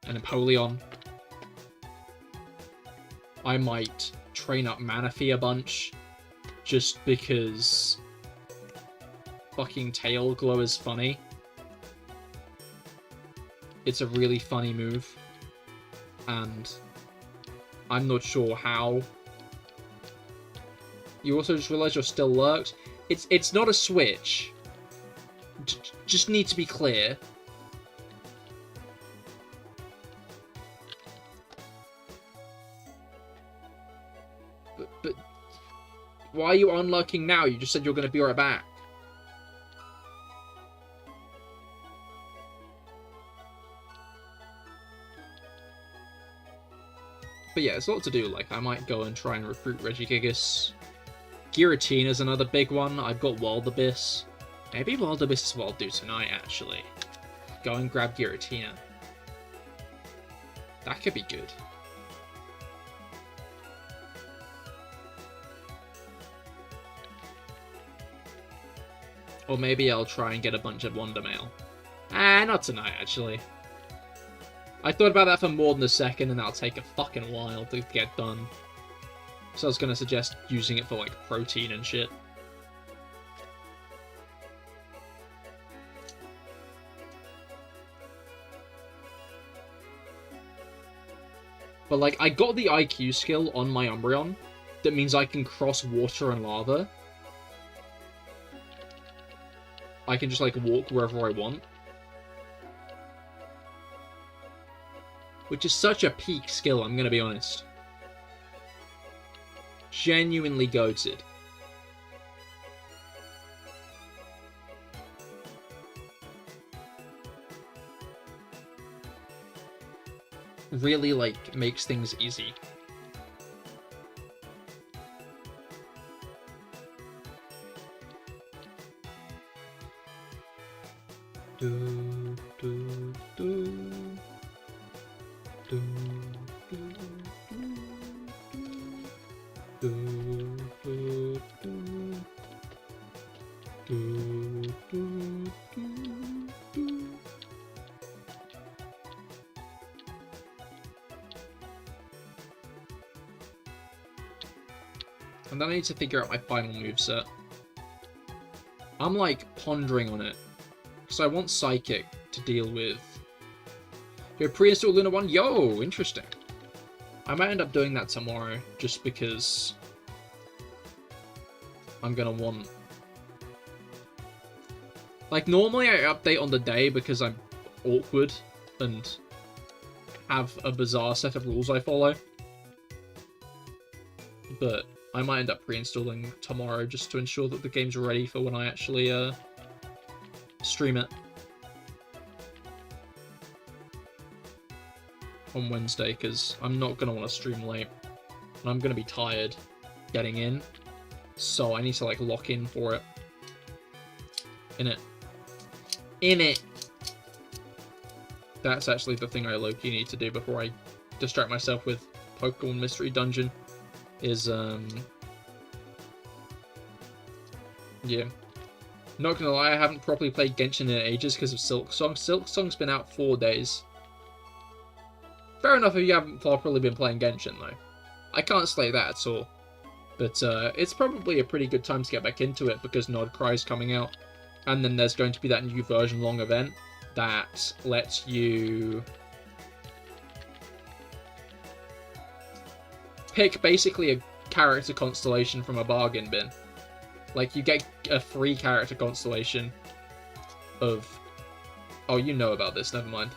an Empoleon. I might train up Manaphy a bunch, just because fucking Tail Glow is funny. It's a really funny move, and I'm not sure how. You also just realize you're still lurked. It's not a switch. Just need to be clear. But why are you unlurking now? You just said you're going to be right back. But yeah, it's a lot to do. Like, I might go and try and recruit Regigigas. Giratina's another big one. I've got Wild Abyss. Maybe Wild Abyss is what I'll do tonight, actually. Go and grab Giratina. That could be good. Or maybe I'll try and get a bunch of Wonder Mail. Not tonight, actually. I thought about that for more than a second, and that'll take a fucking while to get done. So I was gonna suggest using it for, like, protein and shit. But, like, I got the IQ skill on my Umbreon. That means I can cross water and lava. I can just, like, walk wherever I want. Which is such a peak skill, I'm gonna be honest. Genuinely goated. Really, like, makes things easy. Do, do, do. Do, do, do, do, do, do. Do, do, do, do. And then I need to figure out my final moveset. I'm like pondering on it. Because I want Psychic to deal with. You're pre-install Luna 1? Yo, interesting. I might end up doing that tomorrow, just because I'm gonna want... Like, normally I update on the day because I'm awkward and have a bizarre set of rules I follow. But I might end up pre-installing tomorrow just to ensure that the game's ready for when I actually stream it. On Wednesday, because I'm not going to want to stream late. And I'm going to be tired getting in. So I need to, like, lock in for it. In it! That's actually the thing I low-key need to do before I distract myself with Pokemon Mystery Dungeon. Is, yeah. Not gonna lie, I haven't properly played Genshin in ages because of Silk Song. Silk Song's been out 4 days. Fair enough if you haven't properly been playing Genshin, though. I can't slay that at all. But it's probably a pretty good time to get back into it because Nod Cry's coming out. And then there's going to be that new version long event that lets you pick basically a character constellation from a bargain bin. Like, you get a free character constellation of... Oh, you know about this, never mind.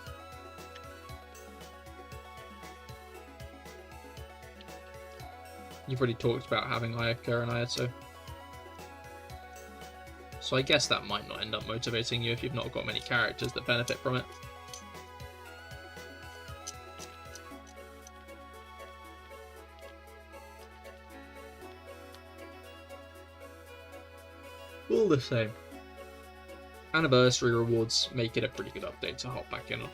You've already talked about having Ayaka and Ayato. So I guess that might not end up motivating you if you've not got many characters that benefit from it. All the same. Anniversary rewards make it a pretty good update to hop back in on.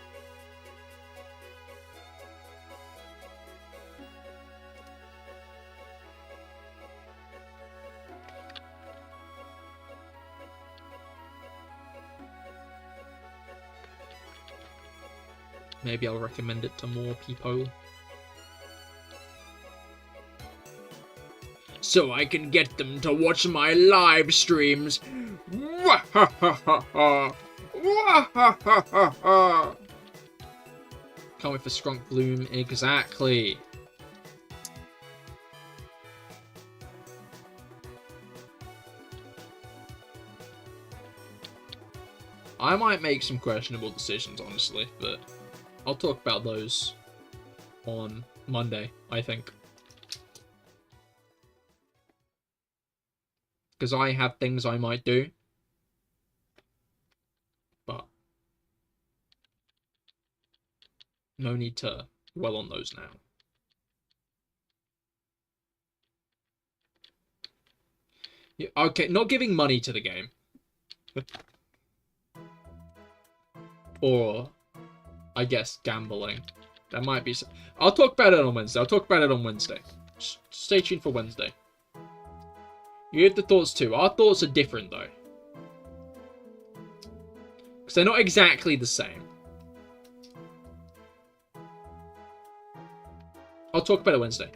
Maybe I'll recommend it to more people. So I can get them to watch my live streams. Can't wait for Skrunk Bloom. Exactly. I might make some questionable decisions, honestly, but I'll talk about those on Monday, I think. Because I have things I might do. But no need to dwell on those now. Yeah, okay, not giving money to the game. Or, I guess, gambling. That might be... I'll talk about it on Wednesday. Stay tuned for Wednesday. You have the thoughts too. Our thoughts are different, though. Because they're not exactly the same. I'll talk about it Wednesday.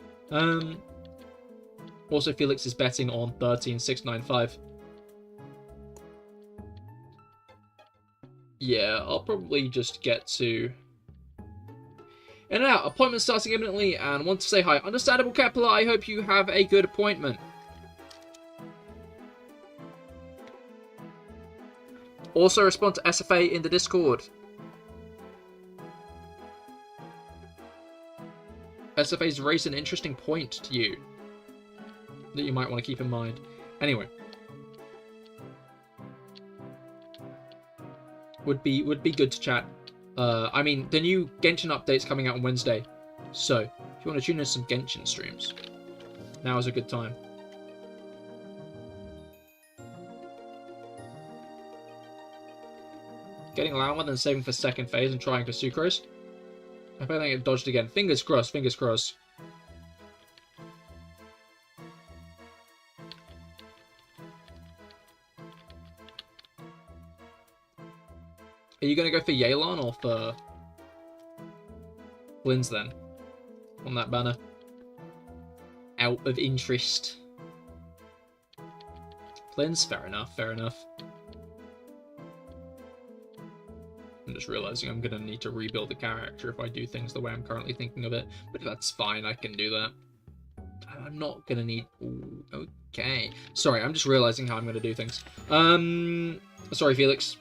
Also, Felix is betting on 13,695. Yeah, I'll probably just get to... In and out. Appointment starting imminently and want to say hi. Understandable, Kepler. I hope you have a good appointment. Also respond to SFA in the Discord. SFA's raised an interesting point to you that you might want to keep in mind. Anyway. Would be good to chat. I mean, the new Genshin update's coming out on Wednesday. So, if you want to tune in some Genshin streams, now is a good time. Getting Lama, then saving for second phase and trying for Sucrose. I bet I get dodged again. Fingers crossed, fingers crossed. Are you going to go for Yelan or for Flynn's then? On that banner. Out of interest. Flynn's? Fair enough, fair enough. I'm just realizing I'm going to need to rebuild the character if I do things the way I'm currently thinking of it. But that's fine, I can do that. I'm not going to need... Ooh, okay. Sorry, I'm just realizing how I'm going to do things. Sorry, Felix.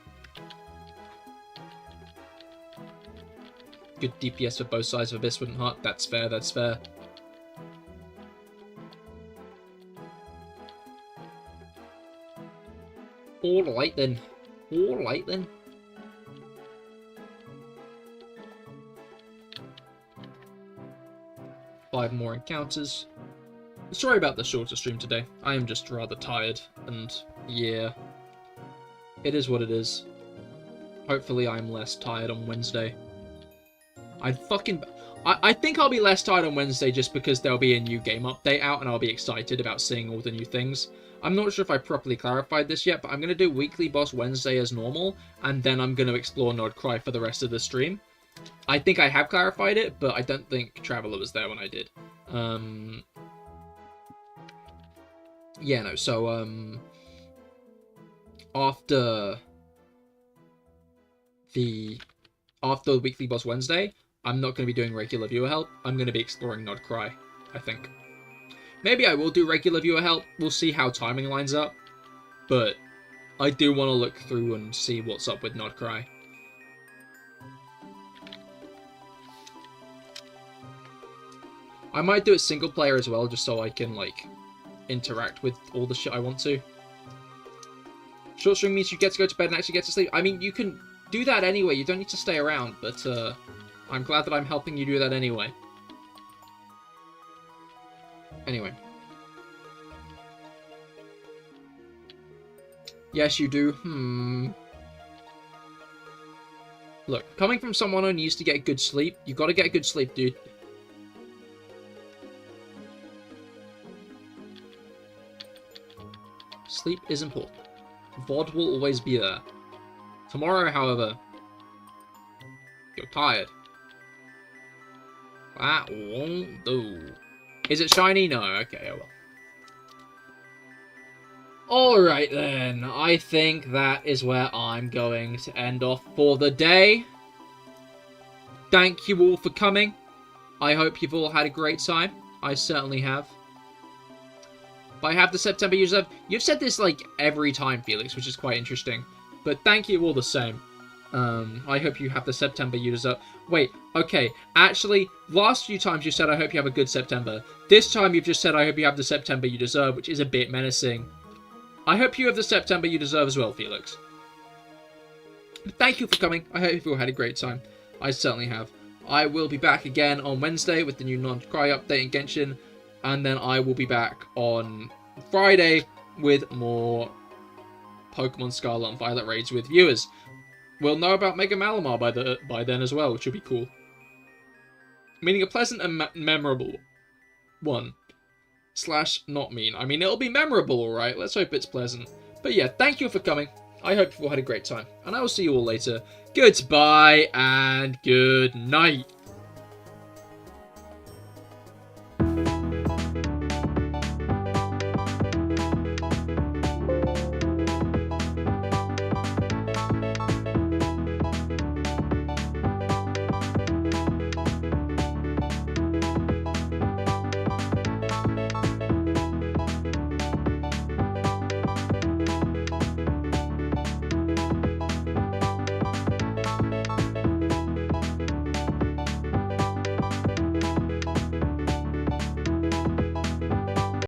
Good DPS for both sides of Abyss wouldn't hurt. That's fair, that's fair. Alright then. Alright then. Five more encounters. Sorry about the shorter stream today. I am just rather tired, and yeah. It is what it is. Hopefully I'm less tired on Wednesday. I think I'll be less tired on Wednesday just because there'll be a new game update out and I'll be excited about seeing all the new things. I'm not sure if I properly clarified this yet, but I'm going to do Weekly Boss Wednesday as normal, and then I'm going to explore Nodcry for the rest of the stream. I think I have clarified it, but I don't think Traveler was there when I did. Yeah, no, so, after the Weekly Boss Wednesday, I'm not going to be doing regular viewer help. I'm going to be exploring Nodcry, I think. Maybe I will do regular viewer help. We'll see how timing lines up. But I do want to look through and see what's up with Nodcry. I might do it single player as well, just so I can, like, interact with all the shit I want to. Short stream means you get to go to bed and actually get to sleep. I mean, you can do that anyway. You don't need to stay around, but I'm glad that I'm helping you do that anyway. Anyway. Yes, you do. Look, coming from someone who needs to get good sleep, you gotta get good sleep, dude. Sleep is important. VOD will always be there. Tomorrow, however, you're tired. That won't do. Is it shiny? No. Okay, oh well. Alright then. I think that is where I'm going to end off for the day. Thank you all for coming. I hope you've all had a great time. I certainly have. But I have the September user. You've said this like every time, Felix, which is quite interesting. But thank you all the same. I hope you have the September user. Wait, okay. Actually, last few times you said I hope you have a good September. This time you've just said I hope you have the September you deserve, which is a bit menacing. I hope you have the September you deserve as well, Felix. But thank you for coming. I hope you all had a great time. I certainly have. I will be back again on Wednesday with the new Nodcry update in Genshin. And then I will be back on Friday with more Pokemon Scarlet and Violet raids with viewers. We'll know about Mega Malamar by then as well, which will be cool. Meaning a pleasant and memorable one. / not mean. I mean, it'll be memorable, alright. Let's hope it's pleasant. But yeah, thank you for coming. I hope you all had a great time. And I will see you all later. Goodbye and good night.